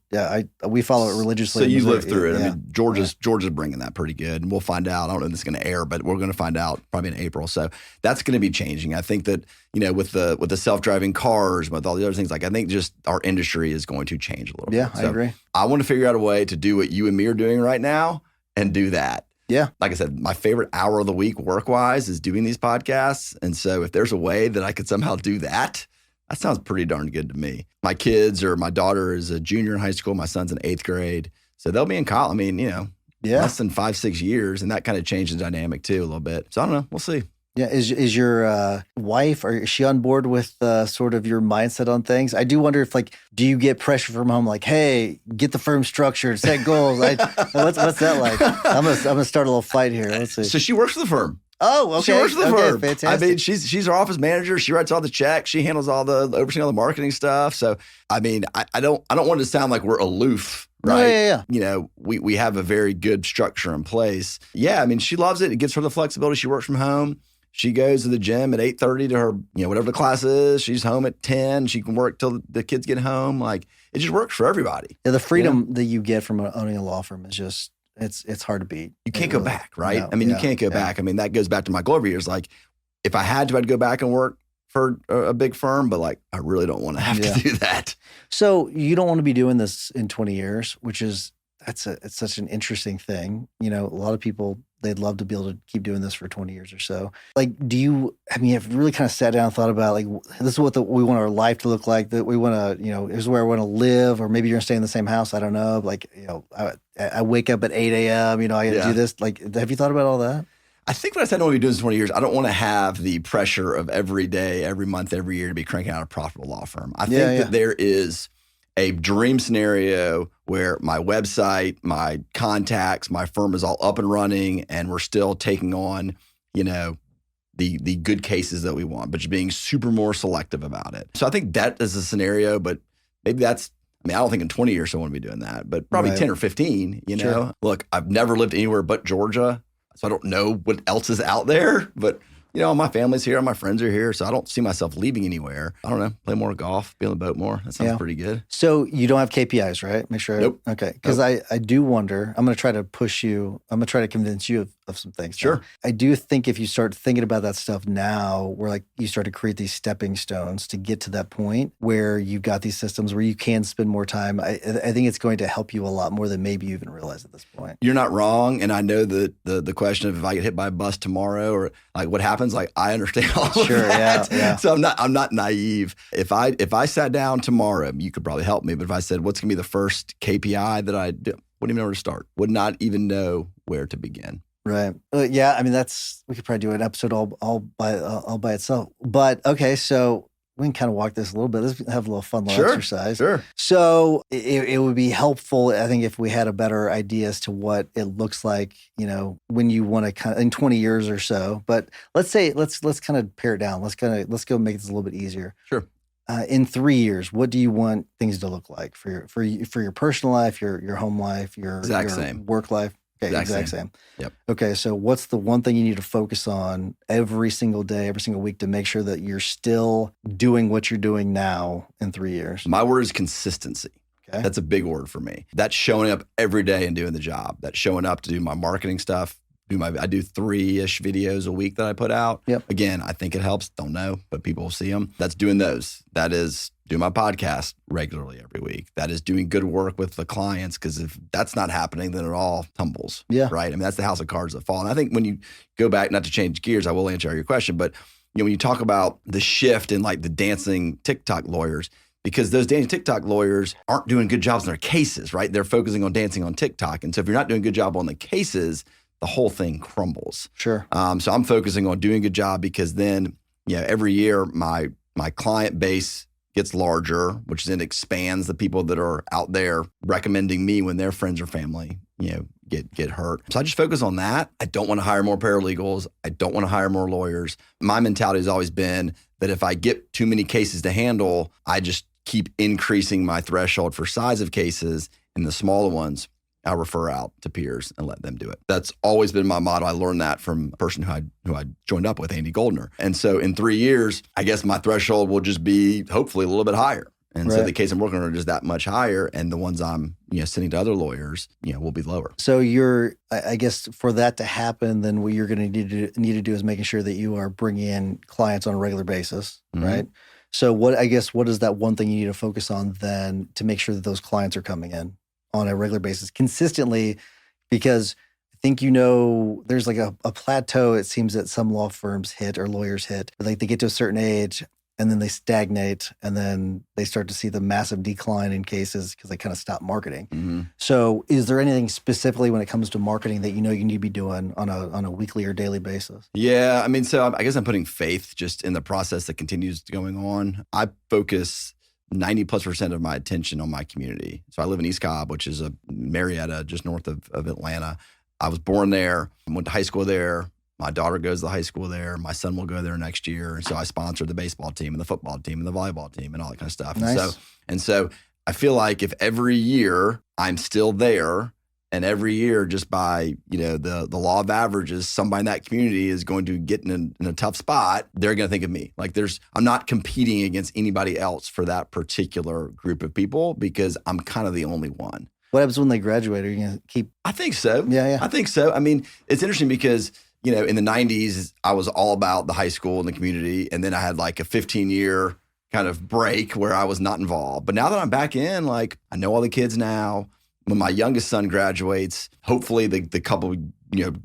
we follow it religiously. So you live through it. Yeah. I mean, Georgia's bringing that pretty good, and we'll find out. I don't know if this is going to air, but we're going to find out probably in April. So that's going to be changing. I think that with the self-driving cars, with all the other things, like I think just our industry is going to change a little bit. Yeah, I agree. I want to figure out a way to do what you and me are doing right now and do that. Yeah. Like I said, my favorite hour of the week work-wise is doing these podcasts. And so if there's a way that I could somehow do that, that sounds pretty darn good to me. My kids, or my daughter is a junior in high school. My son's in 8th grade. So they'll be in college. I mean, less than 5-6 years. And that kind of changes the dynamic too a little bit. So I don't know. We'll see. Yeah. Is your wife, is she on board with sort of your mindset on things? I do wonder if, do you get pressure from home? Like, hey, get the firm structured, set goals. What's that like? I'm gonna start a little fight here. Let's see. So she works for the firm. Oh, okay. She works for the firm. Fantastic. I mean, she's our office manager. She writes all the checks. She handles overseeing all the marketing stuff. So, I mean, I don't want it to sound like we're aloof, right? Yeah. We have a very good structure in place. Yeah, I mean, she loves it. It gives her the flexibility. She works from home. She goes to the gym at 8:30 to her, whatever the class is. She's home at 10. She can work till the kids get home. Like, it just works for everybody. Yeah, the freedom that you get from owning a law firm is just, it's hard to beat. You can't go back, right? No, I mean, you can't go back. I mean, that goes back to my Glover years. Like, if I had to, I'd go back and work for a big firm, but I really don't want to have to do that. So you don't want to be doing this in 20 years, which is, it's such an interesting thing. A lot of people, they'd love to be able to keep doing this for 20 years or so. Have you really kind of sat down and thought about, this is what we want our life to look like, that we want to, this is where I want to live, or maybe you're going to stay in the same house. I don't know. I wake up at 8 a.m., I got to do this. Have you thought about all that? I think what I said I don't want to be doing this 20 years, I don't want to have the pressure of every day, every month, every year to be cranking out a profitable law firm. I think that there is a dream scenario where my website, my contacts, my firm is all up and running, and we're still taking on, the good cases that we want, but just being super more selective about it. So I think that is a scenario, but maybe I don't think in 20 years I want to be doing that, but probably 10 or 15, Sure. Look, I've never lived anywhere but Georgia, so I don't know what else is out there, but my family's here, my friends are here, so I don't see myself leaving anywhere. I don't know, play more golf, be on the boat more. That sounds pretty good. So you don't have KPIs, right? Make sure. Nope. Okay. Because I do wonder, I'm going to try to push you, I'm going to try to convince you of some things. Sure. Now, I do think if you start thinking about that stuff now, where you start to create these stepping stones to get to that point where you've got these systems where you can spend more time, I think it's going to help you a lot more than maybe you even realize at this point. You're not wrong. And I know that the question of if I get hit by a bus tomorrow or what happens, I understand all of that. Yeah. So I'm not naive. If I sat down tomorrow, you could probably help me, but if I said, what's going to be the first KPI that I do, wouldn't even know where to start. Would not even know where to begin. Right. Yeah. I mean, we could probably do an episode all by itself. But okay, so we can kind of walk this a little bit. Let's have a little fun little exercise. Sure. So it would be helpful, I think, if we had a better idea as to what it looks like, when you want to kind of in 20 years or so. But let's kind of pare it down. Let's go make this a little bit easier. Sure. In 3 years, what do you want things to look like for your personal life, your home life, your same. work life? Okay, exact same. Yep. Okay, so what's the one thing you need to focus on every single day, every single week to make sure that you're still doing what you're doing now in 3 years? My word is consistency. Okay. That's a big word for me. That's showing up every day and doing the job. That's showing up to do my marketing stuff. I do 3-ish videos a week that I put out. Yep. Again, I think it helps. Don't know, but people will see them. That's doing those. That is doing my podcast regularly every week. That is doing good work with the clients, because if that's not happening, then it all tumbles. Yeah. Right? I mean, that's the house of cards that fall. And I think when you go back, not to change gears, I will answer your question, but when you talk about the shift in the dancing TikTok lawyers, because those dancing TikTok lawyers aren't doing good jobs in their cases, right? They're focusing on dancing on TikTok. And so if you're not doing a good job on the cases, the whole thing crumbles. Sure. So I'm focusing on doing a good job, because then, every year my client base gets larger, which then expands the people that are out there recommending me when their friends or family, get hurt. So I just focus on that. I don't want to hire more paralegals. I don't want to hire more lawyers. My mentality has always been that if I get too many cases to handle, I just keep increasing my threshold for size of cases, and the smaller ones I'll refer out to peers and let them do it. That's always been my motto. I learned that from a person who I joined up with, Andy Goldner. And so in 3 years, I guess my threshold will just be hopefully a little bit higher. And so the case I'm working on are just that much higher, and the ones I'm sending to other lawyers will be lower. So I guess for that to happen, then what you're going to need to do is making sure that you are bringing in clients on a regular basis, right? So what is that one thing you need to focus on then to make sure that those clients are coming in on a regular basis consistently? Because I think there's like a plateau it seems that some law firms hit or lawyers hit. Like they get to a certain age and then they stagnate, and then they start to see the massive decline in cases because they kind of stop marketing. So is there anything specifically when it comes to marketing that you need to be doing on a weekly or daily basis? Yeah, I mean, so I guess I'm putting faith just in the process that continues going on. I focus 90+% of my attention on my community. So I live in East Cobb, which is a Marietta just north of Atlanta. I was born there, went to high school there. My daughter goes to high school there. My son will go there next year. And so I sponsor the baseball team and the football team and the volleyball team and all that kind of stuff. Nice. And so I feel like if every year I'm still there, and every year just by, the law of averages, somebody in that community is going to get in a tough spot, they're going to think of me. Like I'm not competing against anybody else for that particular group of people because I'm kind of the only one. What happens when they graduate? Are you going to keep? I think so. Yeah. I think so. I mean, it's interesting because in the 90s, I was all about the high school and the community. And then I had like a 15-year kind of break where I was not involved. But now that I'm back in, like I know all the kids now. When my youngest son graduates, hopefully the couple,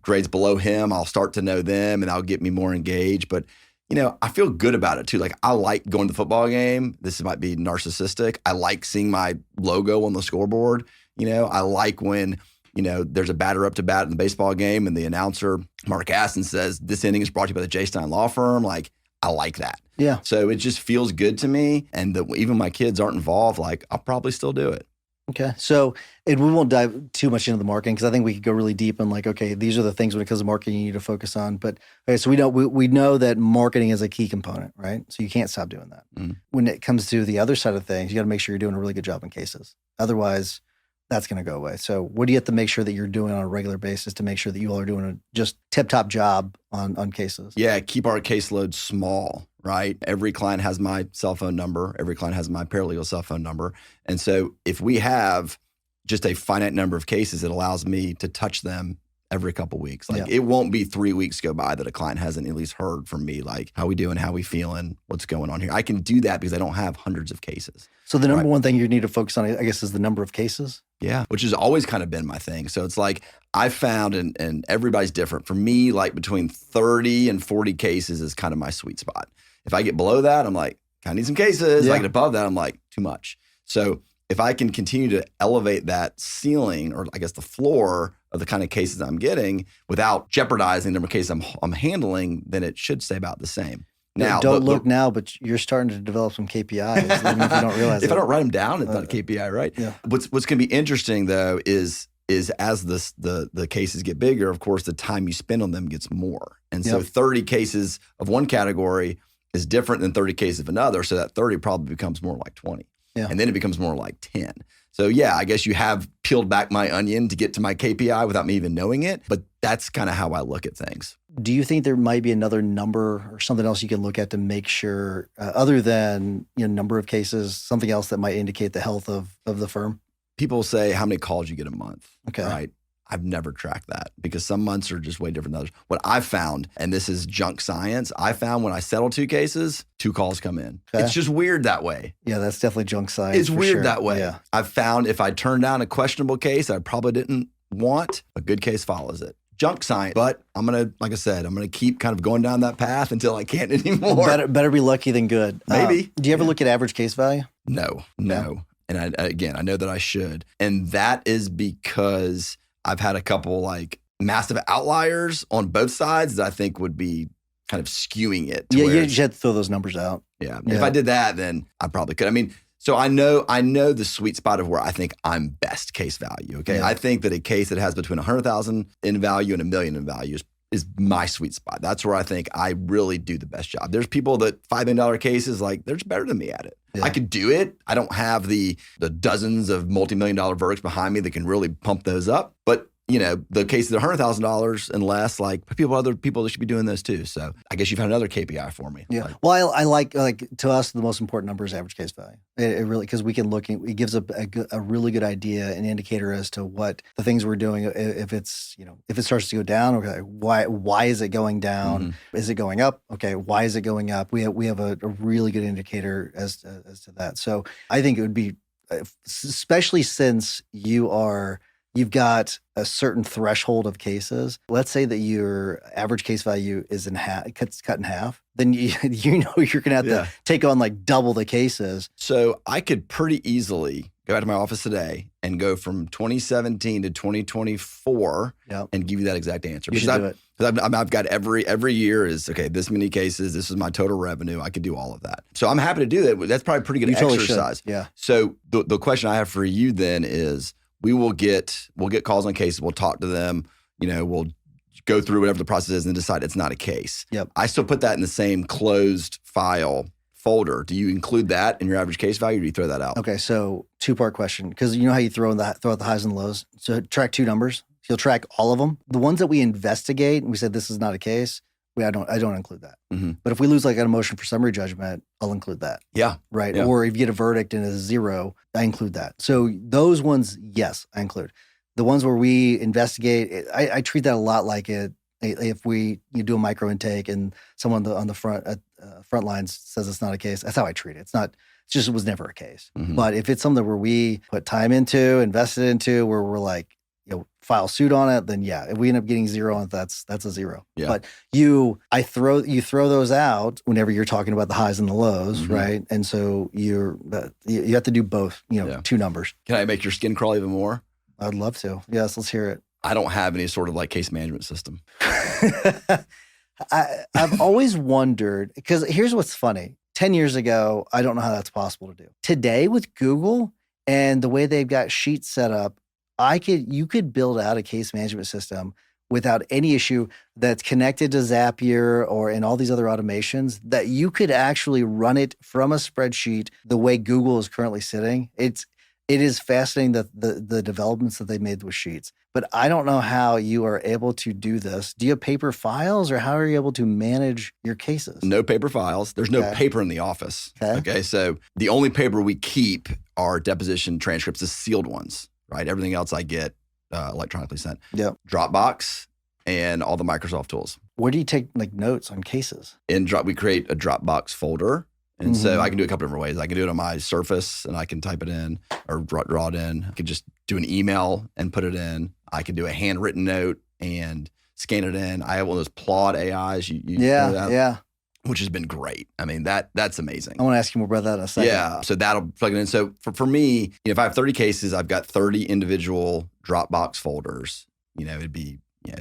grades below him, I'll start to know them and that'll get me more engaged. But, I feel good about it too. Like I like going to the football game. This might be narcissistic. I like seeing my logo on the scoreboard. I like when there's a batter up to bat in the baseball game and the announcer, Mark Aston, says, "This inning is brought to you by the J. Stein Law Firm." Like, I like that. Yeah. So it just feels good to me. And even my kids aren't involved, like, I'll probably still do it. Okay. So we won't dive too much into the marketing because I think we could go really deep and like, okay, these are the things when it comes to marketing you need to focus on. But okay, so we know that marketing is a key component, right? So you can't stop doing that. When it comes to the other side of things, you got to make sure you're doing a really good job in cases. Otherwise, that's going to go away. So what do you have to make sure that you're doing on a regular basis to make sure that you all are doing a just tip-top job on cases? Yeah, keep our caseload small, right? Every client has my cell phone number. Every client has my paralegal cell phone number. And so if we have just a finite number of cases, it allows me to touch them every couple of weeks. Like it won't be 3 weeks go by that a client hasn't at least heard from me, like how we doing, how we feeling, what's going on here. I can do that because I don't have hundreds of cases. So the number one thing you need to focus on, I guess, is the number of cases. Yeah, which has always kind of been my thing. So it's like I found, and everybody's different. For me, like between 30 and 40 cases is kind of my sweet spot. If I get below that, I'm like, I need some cases. If I get above that, I'm like, too much. So if I can continue to elevate that ceiling, or I guess the floor of the kind of cases I'm getting without jeopardizing the number of cases I'm handling, then it should stay about the same. Now, don't look now, but you're starting to develop some KPIs, even if you don't realize it. If I don't write them down, it's not a KPI, right? Yeah. What's going to be interesting though is as the cases get bigger, of course, the time you spend on them gets more. And so 30 cases of one category is different than 30 cases of another. So that 30 probably becomes more like 20. Yeah. And then it becomes more like 10. So yeah, I guess you have peeled back my onion to get to my KPI without me even knowing it. But that's kind of how I look at things. Do you think there might be another number or something else you can look at to make sure, other than number of cases, something else that might indicate the health of the firm? People say how many calls you get a month. Okay. Right. I've never tracked that because some months are just way different than others. What I've found, and this is junk science, I found when I settle 2 cases, 2 calls come in. Okay. It's just weird that way. Yeah, that's definitely junk science. It's weird sure. that way. Yeah. I've found if I turn down a questionable case I probably didn't want, a good case follows it. Junk science. But I'm going to, like I said, I'm going to keep kind of going down that path until I can't anymore. Better be lucky than good. Maybe. Do you ever look at average case value? No. And I know that I should. And that is because I've had a couple like massive outliers on both sides that I think would be kind of skewing it. Yeah, you just have to throw those numbers out. Yeah. If I did that, then I probably could. I mean, so I know the sweet spot of where I think I'm best case value. Okay. Yeah. I think that a case that has between 100,000 in value and $1 million in value is my sweet spot. That's where I think I really do the best job. There's people that $5 million cases, like they're just better than me at it. Yeah. I could do it. I don't have the dozens of multi-million-dollar verdicts behind me that can really pump those up. But the cases of $100,000 and less, like other people that should be doing those too. So I guess you've had another KPI for me. Yeah. Well, I like to us, the most important number is average case value. It really, because we can look, it gives a really good idea, an indicator as to what the things we're doing. If it's, if it starts to go down, okay, why is it going down? Mm-hmm. Is it going up? Okay. Why is it going up? We have a really good indicator as to that. So I think it would be, especially since you've got a certain threshold of cases. Let's say that your average case value is cut in half. Then you're going to have to take on like double the cases. So I could pretty easily go out to my office today and go from 2017 to 2024 and give you that exact answer. You should do it. I've got every year is, okay, this many cases, this is my total revenue. I could do all of that. So I'm happy to do that. That's probably a pretty good exercise. Totally should. Yeah. So the question I have for you then is, we'll get calls on cases. We'll talk to them. We'll go through whatever the process is and decide it's not a case. Yep. I still put that in the same closed file folder. Do you include that in your average case value, or do you throw that out? Okay, so two-part question, because you know how you throw out the highs and lows. So track two numbers. You'll track all of them. The ones that we investigate and we said this is not a case, I don't include that. Mm-hmm. But if we lose like a motion for summary judgment, I'll include that. Yeah. Right. Yeah. Or if you get a verdict and it's 0, I include that. So those ones, yes, I include. The ones where we investigate, I treat that a lot like if you do a micro intake and someone on the front lines says it's not a case, that's how I treat it. It was never a case. Mm-hmm. But if it's something where we put time into, invested into, where we're like, file suit on it, then if we end up getting 0 on it, that's a 0. Yeah. But you throw those out whenever you're talking about the highs and the lows, mm-hmm. right? And so you have to do both, two numbers. Can I make your skin crawl even more? I'd love to. Yes, let's hear it. I don't have any sort of like case management system. I've always wondered, because here's what's funny. 10 years ago, I don't know how that's possible to do. Today with Google and the way they've got Sheets set up, you could build out a case management system without any issue that's connected to Zapier and all these other automations, that you could actually run it from a spreadsheet the way Google is currently sitting. It is fascinating that the developments that they made with Sheets. But I don't know how you are able to do this. Do you have paper files, or how are you able to manage your cases? No paper files. There's no paper in the office. Okay. So the only paper we keep are deposition transcripts, the sealed ones, right? Everything else I get electronically sent. Yep. Dropbox and all the Microsoft tools. Where do you take like notes on cases? We create a Dropbox folder. And Mm-hmm. so I can do it a couple different ways. I can do it on my Surface and I can type it in or draw it in. I could just do an email and put it in. I could do a handwritten note and scan it in. I have one of those Plod AIs. You know that? Which has been great. I mean, that's amazing. I want to ask you more about that in a second. Yeah. So that'll plug it in. So for me, if I have 30 cases, I've got 30 individual Dropbox folders. It'd be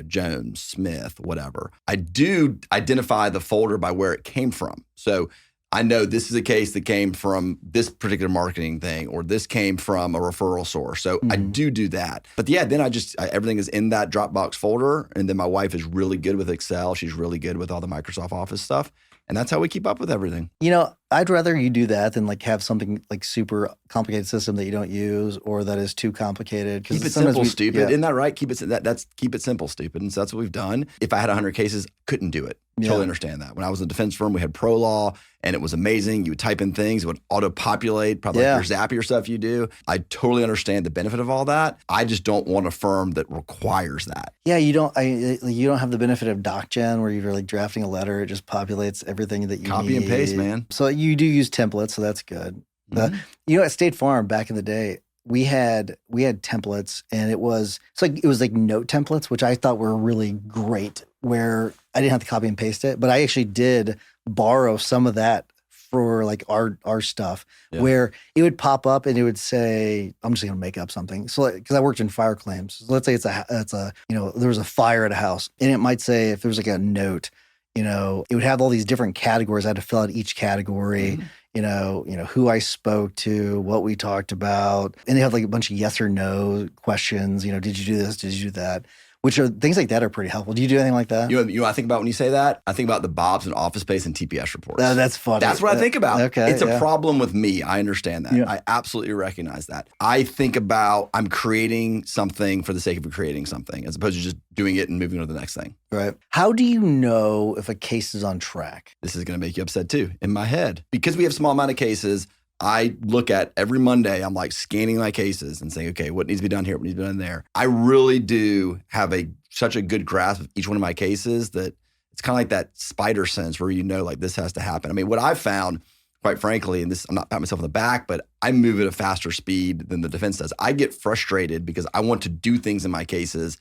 Jones, Smith, whatever. I do identify the folder by where it came from. So I know this is a case that came from this particular marketing thing, or this came from a referral source. So I do that. But then everything is in that Dropbox folder. And then my wife is really good with Excel. She's really good with all the Microsoft Office stuff. And that's how we keep up with everything. I'd rather you do that than like have something like super complicated system that you don't use, or that is too complicated. Keep it simple, stupid. Yeah. Isn't that right? Keep it simple, stupid. And so that's what we've done. If I had 100 cases, couldn't do it. Totally understand that. When I was in a defense firm, we had pro law, and it was amazing. You would type in things, it would auto-populate, probably like your Zapier stuff you do. I totally understand the benefit of all that. I just don't want a firm that requires that. Yeah, you don't have the benefit of DocGen, where you're like drafting a letter, it just populates everything that you Copy need. and paste, man. So you do use templates, so that's good. Mm-hmm. At State Farm back in the day, we had templates, and it was like note templates, which I thought were really great, where I didn't have to copy and paste it, but I actually did borrow some of that for like our stuff, where it would pop up and it would say, I'm just going to make up something. So because I worked in fire claims, so let's say there was a fire at a house, and it might say, if there was like a note, it would have all these different categories. I had to fill out each category. Mm-hmm. Who I spoke to, what we talked about. And they have like a bunch of yes or no questions. Did you do this? Did you do that? which are things like that are pretty helpful. Do you do anything like that? You know what I think about when you say that? I think about the Bob's and Office Space and TPS reports. That's funny. That's what I think about. Okay, it's a problem with me. I understand that. Yeah. I absolutely recognize that. I think about I'm creating something for the sake of creating something as opposed to just doing it and moving on to the next thing. Right. How do you know if a case is on track? This is going to make you upset too. In my head, because we have a small amount of cases, I look at every Monday, I'm like scanning my cases and saying, okay, what needs to be done here? What needs to be done there? I really do have such a good grasp of each one of my cases that it's kind of like that spider sense where you know, like this has to happen. I mean, what I've found, quite frankly, and this, I'm not patting myself on the back, but I move at a faster speed than the defense does. I get frustrated because I want to do things in my cases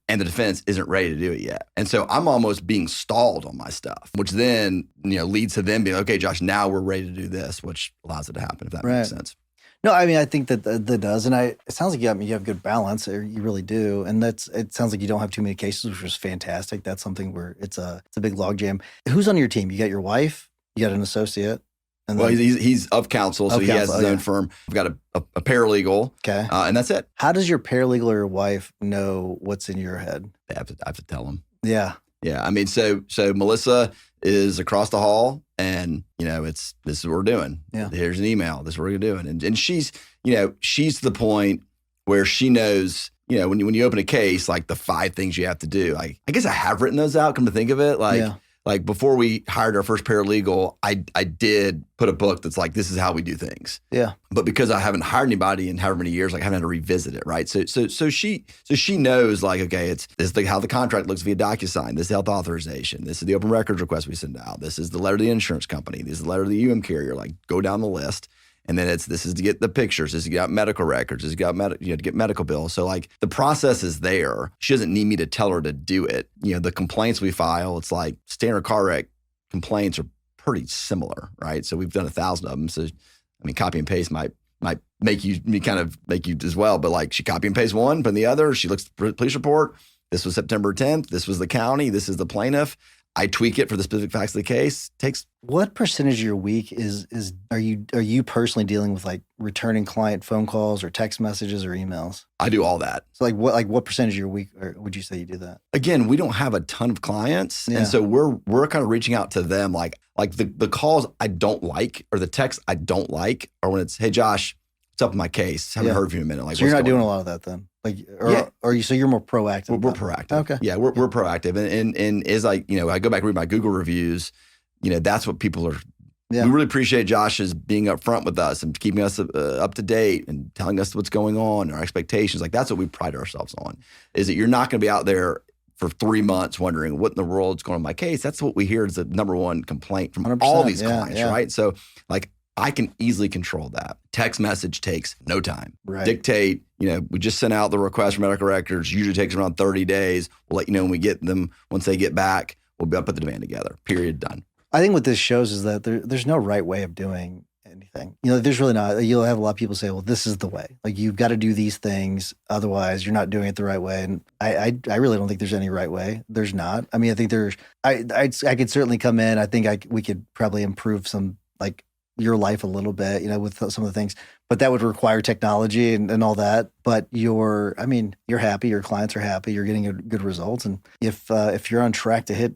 and the defense isn't ready to do it yet. And so I'm almost being stalled on my stuff, which then, leads to them being, okay, Josh, now we're ready to do this, which allows it to happen, if that makes sense. No, I mean, I think that does. And it sounds like you have good balance, or you really do. And it sounds like you don't have too many cases, which is fantastic. That's something where it's a big logjam. Who's on your team? You got your wife, you got an associate. And well, he's of counsel, so he has his own firm. I've got a paralegal, and that's it. How does your paralegal or your wife know what's in your head? I have to tell them. Yeah. I mean, so Melissa is across the hall, and this is what we're doing. Yeah. Here's an email. This is what we're doing, and she's she's to the point where she knows. When you open a case, like the 5 things you have to do. I guess I have written those out. Come to think of it, Like before we hired our first paralegal, I did put a book that's like, this is how we do things. Yeah. But because I haven't hired anybody in however many years, like I haven't had to revisit it, right? So she knows, like, okay, this is how the contract looks via DocuSign. This is health authorization. This is the open records request we send out. This is the letter to the insurance company. This is the letter to the carrier. Like, go down the list. And then this is to get the pictures. This is to get medical records. This is to get medical bills. So like the process is there. She doesn't need me to tell her to do it. The complaints we file, it's like standard car wreck complaints are pretty similar, right? So we've done 1,000 of them. So I mean, copy and paste might make you as well. But like she copy and paste one, but in the other, she looks at the police report. This was September 10th. This was the county. This is the plaintiff. I tweak it for the specific facts of the case. What percentage of your week are you personally dealing with, like returning client phone calls or text messages or emails? I do all that. So what percentage of your week would you say you do that? Again, we don't have a ton of clients, and so we're kind of reaching out to them like the calls I don't like or the texts I don't like, or when it's, hey Josh, what's up with my case? Haven't heard from you in a minute. Like, so you're not doing a lot of that then? So you're more proactive? We're proactive. Okay. Yeah, we're proactive. And as I go back and read my Google reviews, that's what people are. Yeah. We really appreciate Josh's being upfront with us and keeping us up to date and telling us what's going on, our expectations. Like, that's what we pride ourselves on, is that you're not going to be out there for 3 months wondering what in the world's going on in my case. That's what we hear is the number one complaint from all these clients, right? So like, I can easily control that. Text message takes no time. Right. Dictate, we just sent out the request for medical records. Usually takes around 30 days. We'll let you know when we get them. Once they get back, we'll be able to put the demand together. Period. Done. I think what this shows is that there's no right way of doing anything. There's really not. You'll have a lot of people say, well, this is the way. Like, you've got to do these things. Otherwise, you're not doing it the right way. And I really don't think there's any right way. There's not. I mean, I think I could certainly come in. I think we could probably improve some, like, your life a little bit, with some of the things, but that would require technology and all that. But you're happy, your clients are happy, you're getting good results. And if you're on track to hit,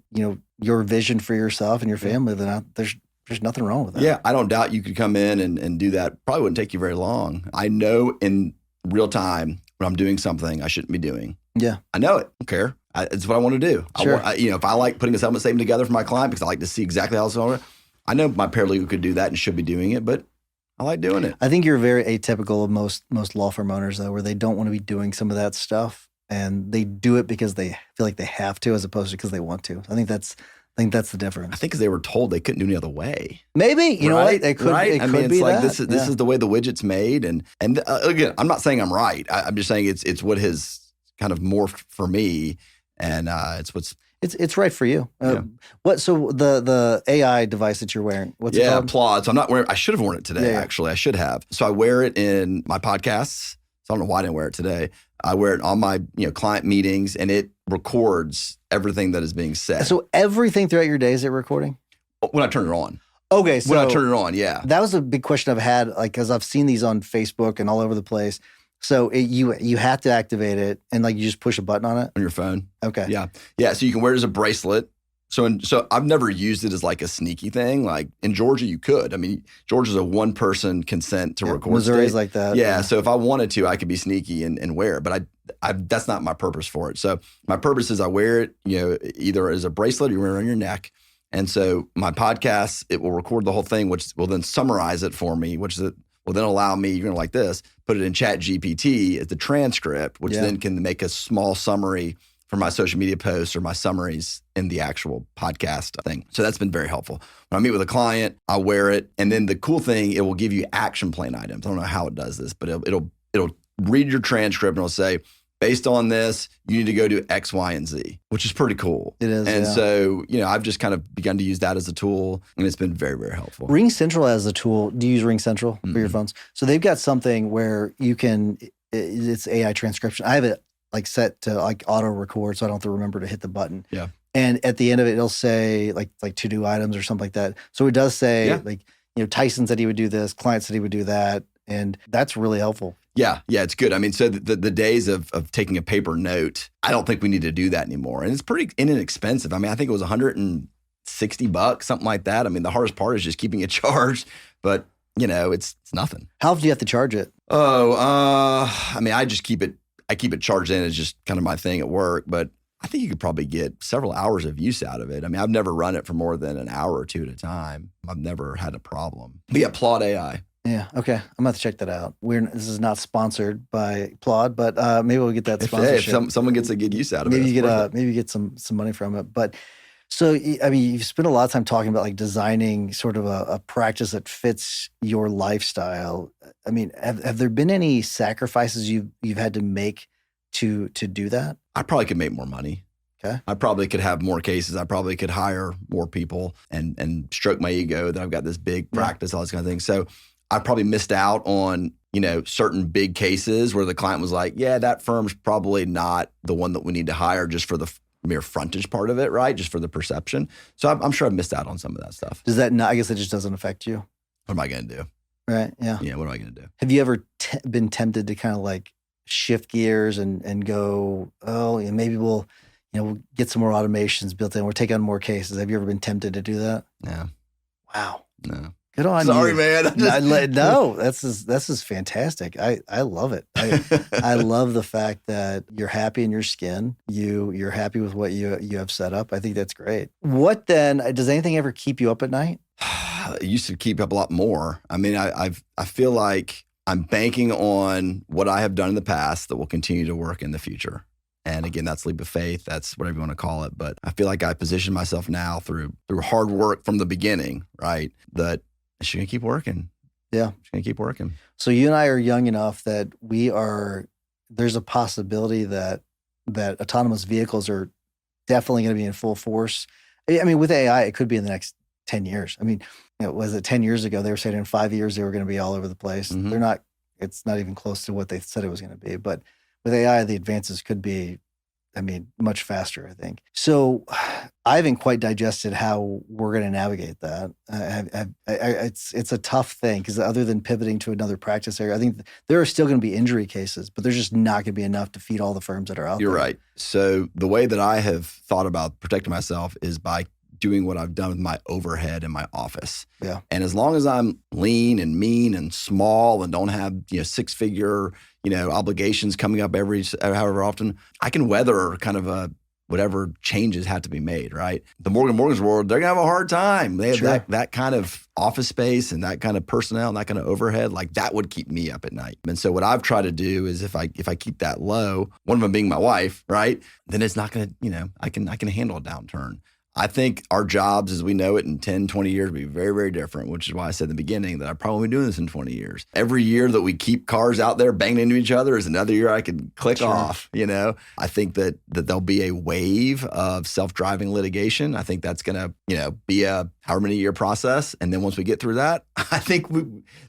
your vision for yourself and your family, then there's nothing wrong with that. Yeah. I don't doubt you could come in and do that. Probably wouldn't take you very long. I know in real time when I'm doing something I shouldn't be doing. Yeah. I know it. I don't care. It's what I want to do. Sure. If I like putting a settlement statement together for my client because I like to see exactly how it's going, I know my paralegal could do that and should be doing it, but I like doing it. I think you're very atypical of most law firm owners, though, where they don't want to be doing some of that stuff, and they do it because they feel like they have to, as opposed to because they want to. I think that's the difference. I think because they were told they couldn't do any other way. Maybe you know what? It could. Right? It could be like that. This is the way the widget's made, and again, I'm not saying I'm right. I'm just saying it's what has kind of morphed for me, and it's what's. It's right for you. So the AI device that you're wearing, what's it called? Applaud. So I'm not wearing. I should have worn it today. Actually, I should have. So I wear it in my podcasts. So I don't know why I didn't wear it today. I wear it on my client meetings, and it records everything that is being said. So everything throughout your day, is it recording? When I turn it on. Okay, so when I turn it on, yeah. That was a big question I've had, like, because I've seen these on Facebook and all over the place. So you have to activate it, and like you just push a button on it on your phone. Okay. Yeah. So you can wear it as a bracelet. So I've never used it as like a sneaky thing. Like in Georgia, you could. I mean, Georgia's a one-person consent to record Missouri's state. like that. Yeah. So if I wanted to, I could be sneaky and wear it. But I that's not my purpose for it. So my purpose is I wear it, either as a bracelet or you wear it on your neck. And so my podcast, it will record the whole thing, which will then summarize it for me, which will then allow me, you're going to like this, put it in Chat GPT as the transcript, which then can make a small summary for my social media posts or my summaries in the actual podcast thing. So that's been very helpful. When I meet with a client, I wear it. And then the cool thing, it will give you action plan items. I don't know how it does this, but it'll read your transcript and it'll say, based on this, you need to go do X, Y, and Z, which is pretty cool. It is. And so, I've just kind of begun to use that as a tool, and it's been very, very helpful. Ring Central as a tool. Do you use Ring Central for your phones? So they've got something where you can, it's AI transcription. I have it like set to like auto record, so I don't have to remember to hit the button. Yeah. And at the end of it, it'll say like to-do items or something like that. So it does say Tyson said he would do this, client said he would do that. And that's really helpful. Yeah, it's good. I mean, so the days of taking a paper note, I don't think we need to do that anymore. And it's pretty inexpensive. I mean, I think it was $160, something like that. I mean, the hardest part is just keeping it charged, but it's nothing. How often do you have to charge it? I mean, I keep it charged in. It's just kind of my thing at work, but I think you could probably get several hours of use out of it. I mean, I've never run it for more than an hour or two at a time. I've never had a problem. But yeah, Plot AI. Yeah. Okay. I'm gonna have to check that out. This is not sponsored by Plod, but maybe we'll get that sponsorship. If someone gets a good use out of maybe it, maybe you get some money from it. But so I mean, you've spent a lot of time talking about like designing sort of a practice that fits your lifestyle. I mean, have there been any sacrifices you've had to make to do that? I probably could make more money. Okay. I probably could have more cases. I probably could hire more people and stroke my ego that I've got this big practice, all this kind of thing. So I probably missed out on, certain big cases where the client was like, yeah, that firm's probably not the one that we need to hire just for the mere frontage part of it, right? Just for the perception. So I'm sure I've missed out on some of that stuff. Does that not, I guess it just doesn't affect you. What am I going to do? Right. Yeah. Yeah. What am I going to do? Have you ever been tempted to kind of like shift gears and go, maybe we'll get some more automations built in. We'll take on more cases. Have you ever been tempted to do that? Yeah. Wow. No. Good on Sorry, you. man. No, this is fantastic. I love it. I love the fact that you're happy in your skin. You're happy with what you have set up. I think that's great. What then? Does anything ever keep you up at night? It used to keep up a lot more. I mean, I feel like I'm banking on what I have done in the past that will continue to work in the future. And again, that's leap of faith. That's whatever you want to call it. But I feel like I position myself now through hard work from the beginning, right? That she's going to keep working. Yeah. She's going to keep working. So you and I are young enough that there's a possibility that autonomous vehicles are definitely going to be in full force. I mean, with AI, it could be in the next 10 years. I mean, was it 10 years ago? They were saying in 5 years, they were going to be all over the place. Mm-hmm. It's not even close to what they said it was going to be. But with AI, the advances could be, much faster, I think. So I haven't quite digested how we're going to navigate that. It's a tough thing because other than pivoting to another practice area, I think there are still going to be injury cases, but there's just not going to be enough to feed all the firms that are out there. You're right. So the way that I have thought about protecting myself is by doing what I've done with my overhead in my office. Yeah. And as long as I'm lean and mean and small and don't have, six-figure, obligations coming up however often, I can weather kind of whatever changes have to be made, right? The Morgan's world, they're going to have a hard time. They have that kind of office space and that kind of personnel and that kind of overhead, like that would keep me up at night. And so what I've tried to do is if I keep that low, one of them being my wife, right? Then it's not going to, I can handle a downturn. I think our jobs as we know it in 10, 20 years will be very, very different, which is why I said in the beginning that I probably won't be doing this in 20 years. Every year that we keep cars out there banging into each other is another year I could click off, I think that there'll be a wave of self-driving litigation. I think that's going to, be a however many year process. And then once we get through that, I think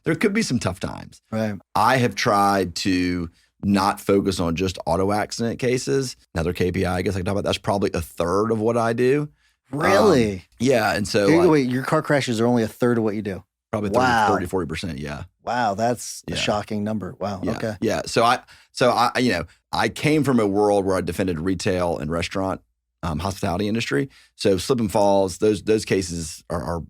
there could be some tough times. Right. I have tried to not focus on just auto accident cases. Another KPI I guess I can talk about, that's probably a third of what I do. Really? Yeah. And so wait, your car crashes are only a third of what you do? Probably Wow. 40%. Yeah. Wow, that's a Yeah. shocking number. Wow. Yeah. Okay. Yeah. So I came from a world where I defended retail and restaurant, hospitality industry. So slip and falls, those cases are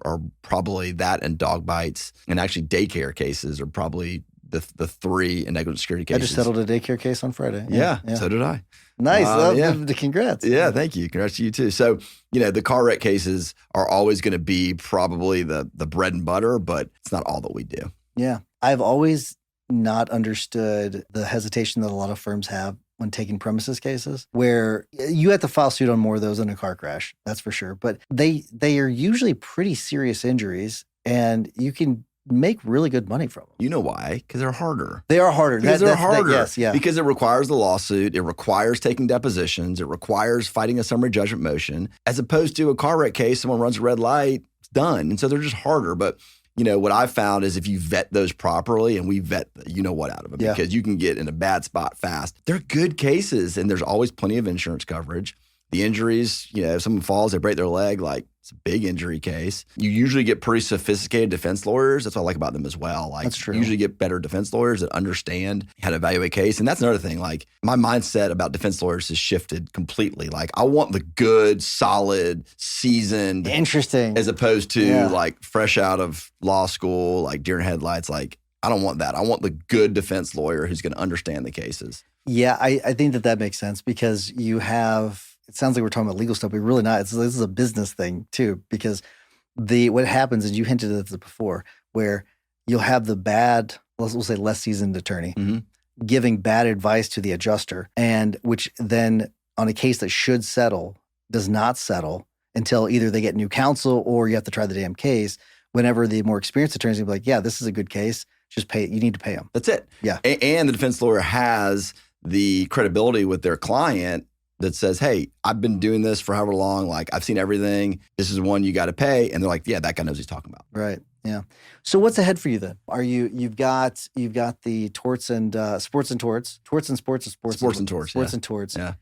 probably that, and dog bites, and actually daycare cases are probably the three, and negligent security I cases. just settled a daycare case on Friday. Yeah. So did I. Nice. Yeah. Congrats. Yeah, thank you. Congrats to you too. So, the car wreck cases are always going to be probably the bread and butter, but it's not all that we do. Yeah. I've always not understood the hesitation that a lot of firms have when taking premises cases, where you have to file suit on more of those than a car crash. That's for sure. But they are usually pretty serious injuries, and you can make really good money from them. You know why? Because they're harder. They are harder. Because they're harder. Yes, yeah. Because it requires the lawsuit. It requires taking depositions. It requires fighting a summary judgment motion, as opposed to a car wreck case. Someone runs a red light, it's done. And so they're just harder. But what I've found is if you vet those properly, and we vet out of them, because you can get in a bad spot fast. They're good cases, and there's always plenty of insurance coverage. The injuries, if someone falls, they break their leg, like it's a big injury case. You usually get pretty sophisticated defense lawyers. That's what I like about them as well. Like, that's true. You usually get better defense lawyers that understand how to evaluate a case. And that's another thing. Like, my mindset about defense lawyers has shifted completely. Like, I want the good, solid, seasoned. Interesting. As opposed to like fresh out of law school, like deer in headlights. Like, I don't want that. I want the good defense lawyer who's going to understand the cases. Yeah, I think that makes sense, because you have, it sounds like we're talking about legal stuff, but really not. This is a business thing too, because what happens is, you hinted at this before, where you'll have the bad, we'll say less seasoned attorney, giving bad advice to the adjuster, and which then on a case that should settle does not settle until either they get new counsel or you have to try the damn case. Whenever the more experienced attorneys will be like, yeah, this is a good case, just pay it. You need to pay them. That's it. Yeah. And the defense lawyer has the credibility with their client that says, hey, I've been doing this for however long. Like, I've seen everything. This is one you got to pay. And they're like, yeah, that guy knows what he's talking about. Right. Yeah. So what's ahead for you then? You've got the torts and sports and torts and sports and torts. Yeah.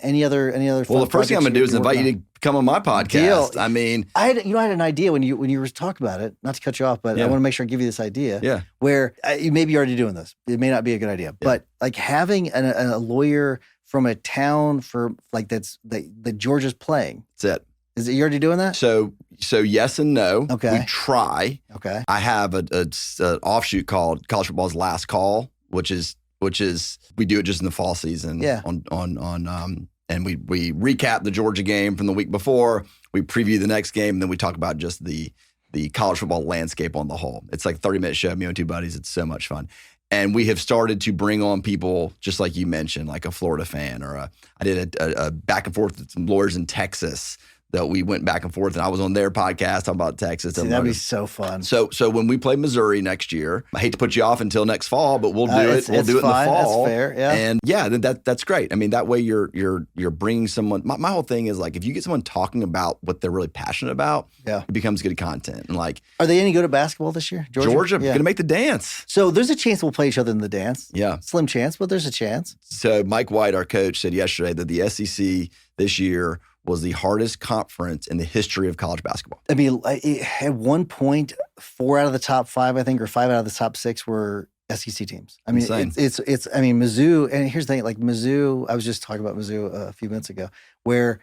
Any other? Well, the first thing I'm going to do is invite you to come on my podcast. Deal. I mean, I had an idea when you were talking about it. Not to cut you off, but I want to make sure I give you this idea. Yeah. Where maybe you're already doing this. It may not be a good idea, but like having a lawyer from a town that Georgia's playing. That's it. Is it, you already doing that? So yes and no. Okay. We try. Okay. I have an offshoot called College Football's Last Call, which is we do it just in the fall season. Yeah. And we recap the Georgia game from the week before. We preview the next game, and then we talk about just the college football landscape on the whole. It's like a 30-minute show. Me and two buddies. It's so much fun. And we have started to bring on people, just like you mentioned, like a Florida fan, or I did a back and forth with some lawyers in Texas that we went back and forth, and I was on their podcast talking about Texas. See, that'd be so fun. So when we play Missouri next year, I hate to put you off until next fall, but we'll do it. We'll do it in the fall. That's fair. Yeah. And that's great. I mean, that way you're bringing someone. My whole thing is, like, if you get someone talking about what they're really passionate about, it becomes good content. And like, are they any good at basketball this year? Georgia going to make the dance. So there's a chance we'll play each other in the dance. Yeah, slim chance, but there's a chance. So Mike White, our coach, said yesterday that the SEC this year was the hardest conference in the history of college basketball. I mean, at one point, 4 out of the top 5, I think, or 5 out of the top 6 were SEC teams. I mean, it's I mean, Mizzou, and here's the thing, like Mizzou, I was just talking about Mizzou a few minutes ago, because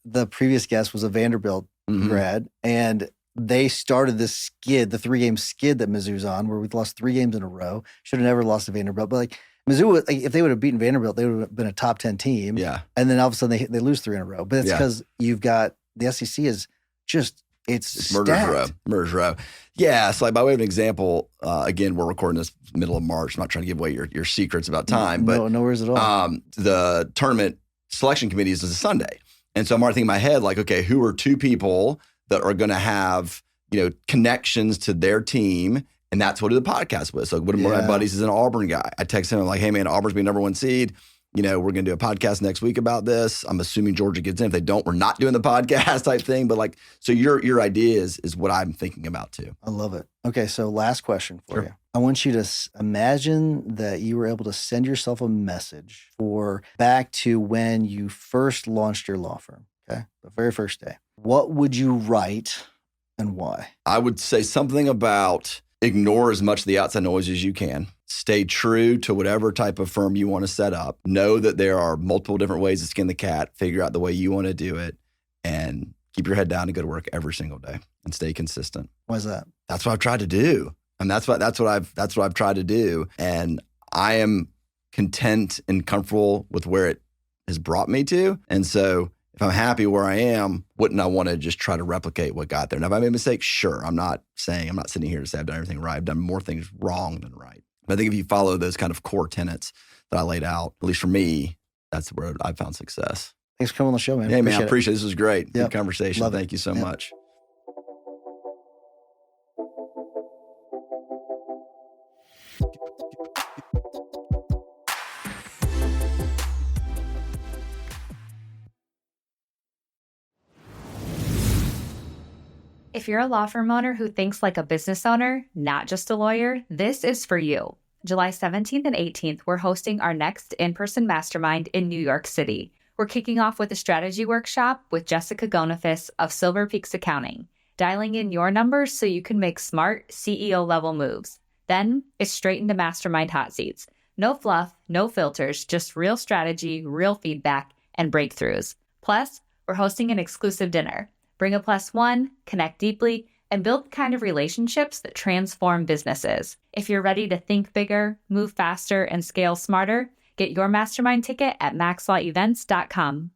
the previous guest was a Vanderbilt grad, and they started this skid, the 3-game skid that Mizzou's on, where we've lost 3 games in a row. Should have never lost to Vanderbilt, but like, Mizzou, if they would have beaten Vanderbilt, they would have been a top 10 team. Yeah. And then all of a sudden they lose 3 in a row. But it's because you've got the SEC is just, it's murder's row. Yeah. So like, by way of an example, again, we're recording this middle of March. I'm not trying to give away your secrets about time, but no worries at all. The tournament selection committee is a Sunday. And so I'm already thinking in my head, like, okay, who are 2 people that are going to have, connections to their team? And that's what I do the podcast with. So one of my buddies is an Auburn guy. I text him, I'm like, hey, man, Auburn's being #1 seed. We're going to do a podcast next week about this. I'm assuming Georgia gets in. If they don't, we're not doing the podcast type thing. But like, so your idea is what I'm thinking about too. I love it. Okay, so last question for you. I want you to imagine that you were able to send yourself a message back to when you first launched your law firm, okay? The very first day. What would you write And why? I would say something about ignore as much of the outside noise as you can. Stay true to whatever type of firm you want to set up. Know that there are multiple different ways to skin the cat. Figure out the way you want to do it and keep your head down and go to work every single day and stay consistent. Why is that? That's what I've tried to do. And that's what I've tried to do. And I am content and comfortable with where it has brought me to. And so if I'm happy where I am, wouldn't I want to just try to replicate what got there? Now, if I made mistakes, sure. I'm not sitting here to say I've done everything right. I've done more things wrong than right. But I think if you follow those kind of core tenets that I laid out, at least for me, that's where I've found success. Thanks for coming on the show, man. Hey, man, I appreciate it. This was great. Yep. Good conversation. Love it. Thank you so much. If you're a law firm owner who thinks like a business owner, not just a lawyer, this is for you. July 17th and 18th, we're hosting our next in-person mastermind in New York City. We're kicking off with a strategy workshop with Jessica Gonifas of Silver Peaks Accounting, dialing in your numbers so you can make smart CEO-level moves. Then it's straight into mastermind hot seats. No fluff, no filters, just real strategy, real feedback, and breakthroughs. Plus, we're hosting an exclusive dinner. Bring a +1, connect deeply, and build the kind of relationships that transform businesses. If you're ready to think bigger, move faster, and scale smarter, get your mastermind ticket at maxlawevents.com.